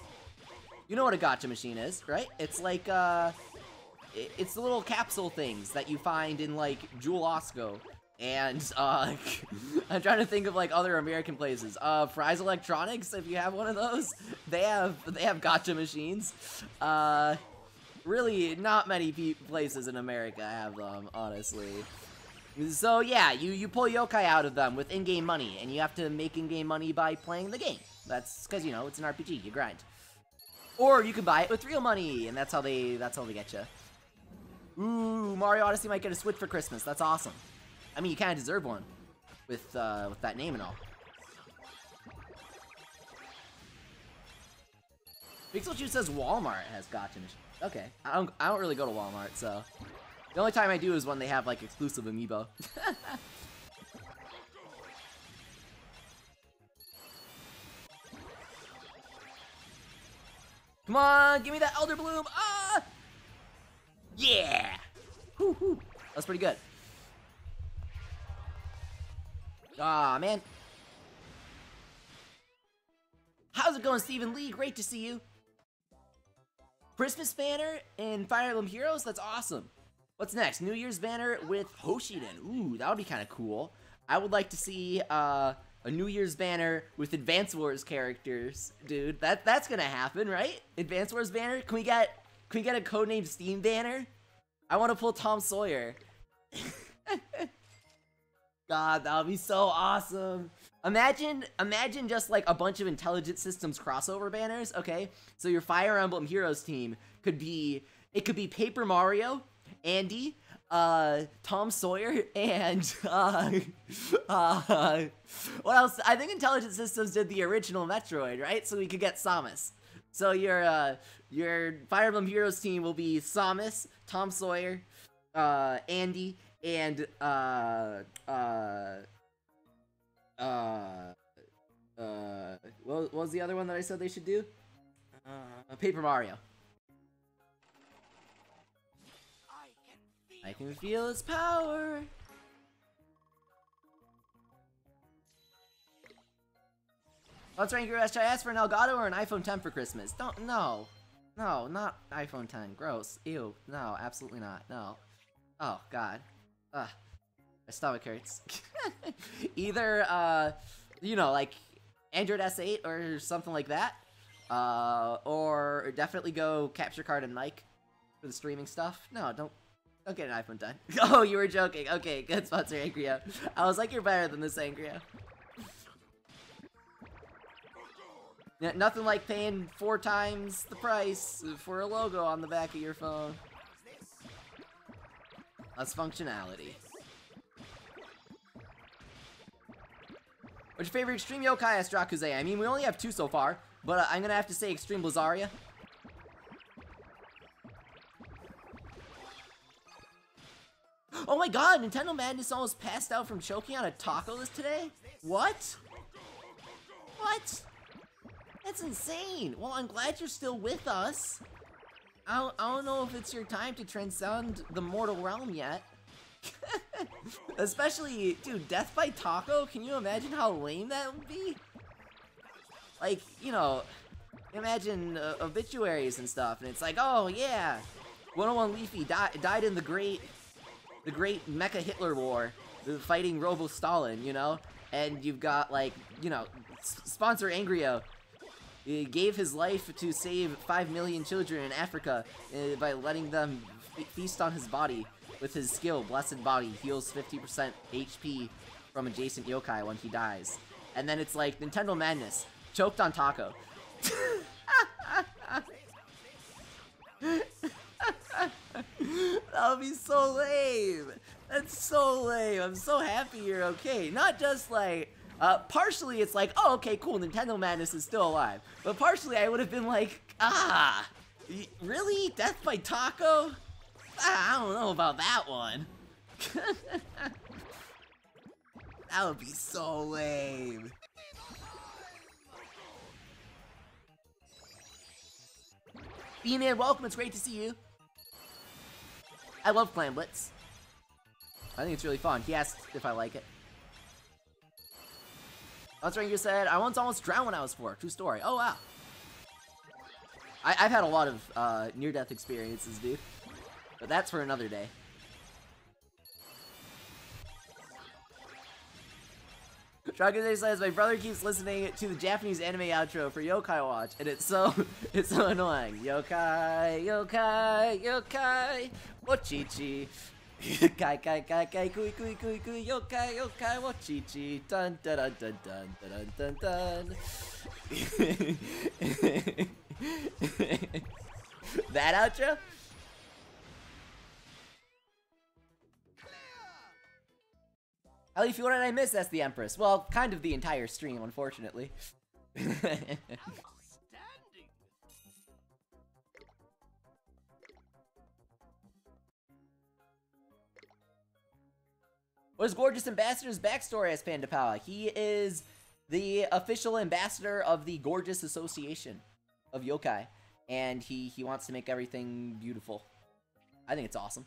You know what a gacha machine is, right? It's like, it's the little capsule things that you find in, like, Jewel Osco. And, I'm trying to think of, like, other American places. Fry's Electronics, if you have one of those. They have gacha machines. Really, not many places in America have them, honestly. So yeah, you pull yokai out of them with in-game money, and you have to make in-game money by playing the game. That's because, you know, it's an RPG, you grind. Or you can buy it with real money, and that's how they get you. Ooh, Mario Odyssey might get a Switch for Christmas. That's awesome. I mean, you kind of deserve one with that name and all. Pixel Juice says Walmart has gacha machines. Okay, I don't really go to Walmart, so The only time I do is when they have like exclusive amiibo. Come on, give me that Elder Bloom! Ah! Yeah! Whew, whew. That's pretty good. Aw, man. How's it going, Stephen Lee? Great to see you. Christmas banner in Fire Emblem Heroes? That's awesome. What's next? New Year's banner with Hoshiden. Ooh, that would be kind of cool. I would like to see a New Year's banner with Advance Wars characters, dude. That's gonna happen, right? Advance Wars banner. Can we get a codenamed Steam banner? I want to pull Tom Sawyer. God, that would be so awesome. Imagine just like a bunch of Intelligent Systems crossover banners. Okay, so your Fire Emblem Heroes team could be Paper Mario, Andy, Tom Sawyer, and what else? I think Intelligent Systems did the original Metroid, right? So we could get Samus. So your Fire Emblem Heroes team will be Samus, Tom Sawyer, Andy, and what was the other one that I said they should do? Paper Mario. I can feel its power. Let's rank your Should I ask for an Elgato or an iPhone 10 for Christmas? No, not iPhone 10. Gross. Ew. No, absolutely not. No. Oh God. Ugh. My stomach hurts. Either, you know, like Android S8 or something like that. Or definitely go capture card and mic for the streaming stuff. No, don't get an iPhone 10. Oh, you were joking. Okay, good sponsor, Angrio. I was like, you're better than this, Angrio. Yeah, nothing like paying 4 times the price for a logo on the back of your phone. That's functionality. What's your favorite Extreme Yokai? Asked Drakuze. I mean, we only have 2 so far, but I'm gonna have to say Extreme Blizaria. Oh my god, Nintendo Madness almost passed out from choking on a taco today? What? What? That's insane. Well, I'm glad you're still with us. I don't know if it's your time to transcend the mortal realm yet. Especially, dude, death by taco? Can you imagine how lame that would be? Like, you know, imagine obituaries and stuff, and it's like, oh yeah, 101 Leafy died in the great Mecha Hitler War, fighting Robo Stalin, you know? And you've got, like, you know, sponsor Angrio. He gave his life to save 5 million children in Africa by letting them feast on his body. With his skill, Blessed Body heals 50% HP from adjacent yokai when he dies. And then it's like, Nintendo Madness, choked on taco. That would be so lame. That's so lame. I'm so happy you're okay. Not just like, partially it's like, oh, okay, cool, Nintendo Madness is still alive. But partially I would have been like, really? Death by taco? I don't know about that one. That would be so lame. B-Man, welcome, it's great to see you. I love Clan Blitz. I think it's really fun. He asked if I like it. That's right, you said, I once almost drowned when I was 4. True story. Oh, wow. I've had a lot of near-death experiences, dude. But that's for another day. Dragon says, my brother keeps listening to the Japanese anime outro for Yo-kai Watch, and it's so annoying. Yo-kai, Yo-kai, Yo-kai, Wachichi. Kai, kai, kai, kai, kui, kui, kui, kui, Yo-kai, Yo-kai, Wachichi. Dun, dun, dun, dun, dun, dun, dun, dun. That outro? How do you feel? What did I miss? That's the Empress. Well, kind of the entire stream, unfortunately. What is Gorgeous Ambassador's backstory as Panda Pal? He is the official ambassador of the Gorgeous Association of Yokai. And he wants to make everything beautiful. I think it's awesome.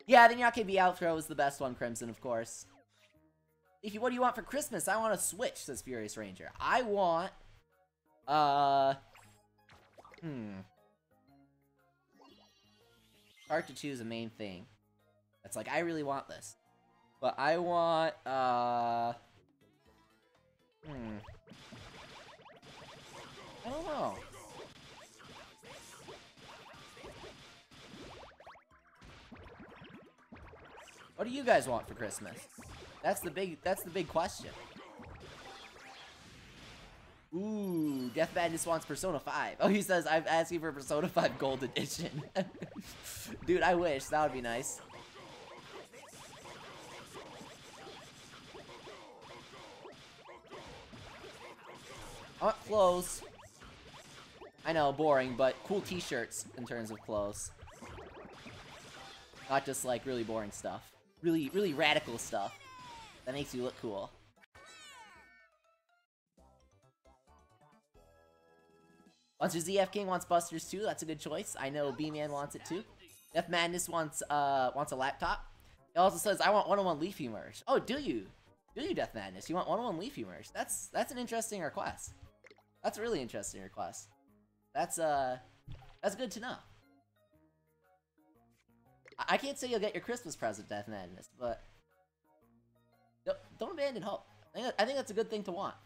Yeah, the Nyakebi outro is the best one, Crimson, of course. If you, what do you want for Christmas? I want a Switch, says Furious Ranger. I want, hard to choose a main thing. That's like, I really want this. But I want, I don't know. What do you guys want for Christmas? That's the big question. Ooh, Death Madness wants Persona 5. Oh, he says, I'm asking for Persona 5 Gold Edition. Dude, I wish. That would be nice. I want clothes. I know, boring, but cool t-shirts in terms of clothes. Not just, like, really boring stuff. Really radical stuff that makes you look cool. Monster ZF King wants Busters too. That's a good choice. I know B-Man wants it too. Death Madness wants a laptop. He also says, I want 101 Leafy merch. Oh, do you? Do you, Death Madness? You want 101 Leafy merch? That's an interesting request. That's a really interesting request. That's good to know. I can't say you'll get your Christmas present, Death Madness, but don't abandon hope. I think that's a good thing to want.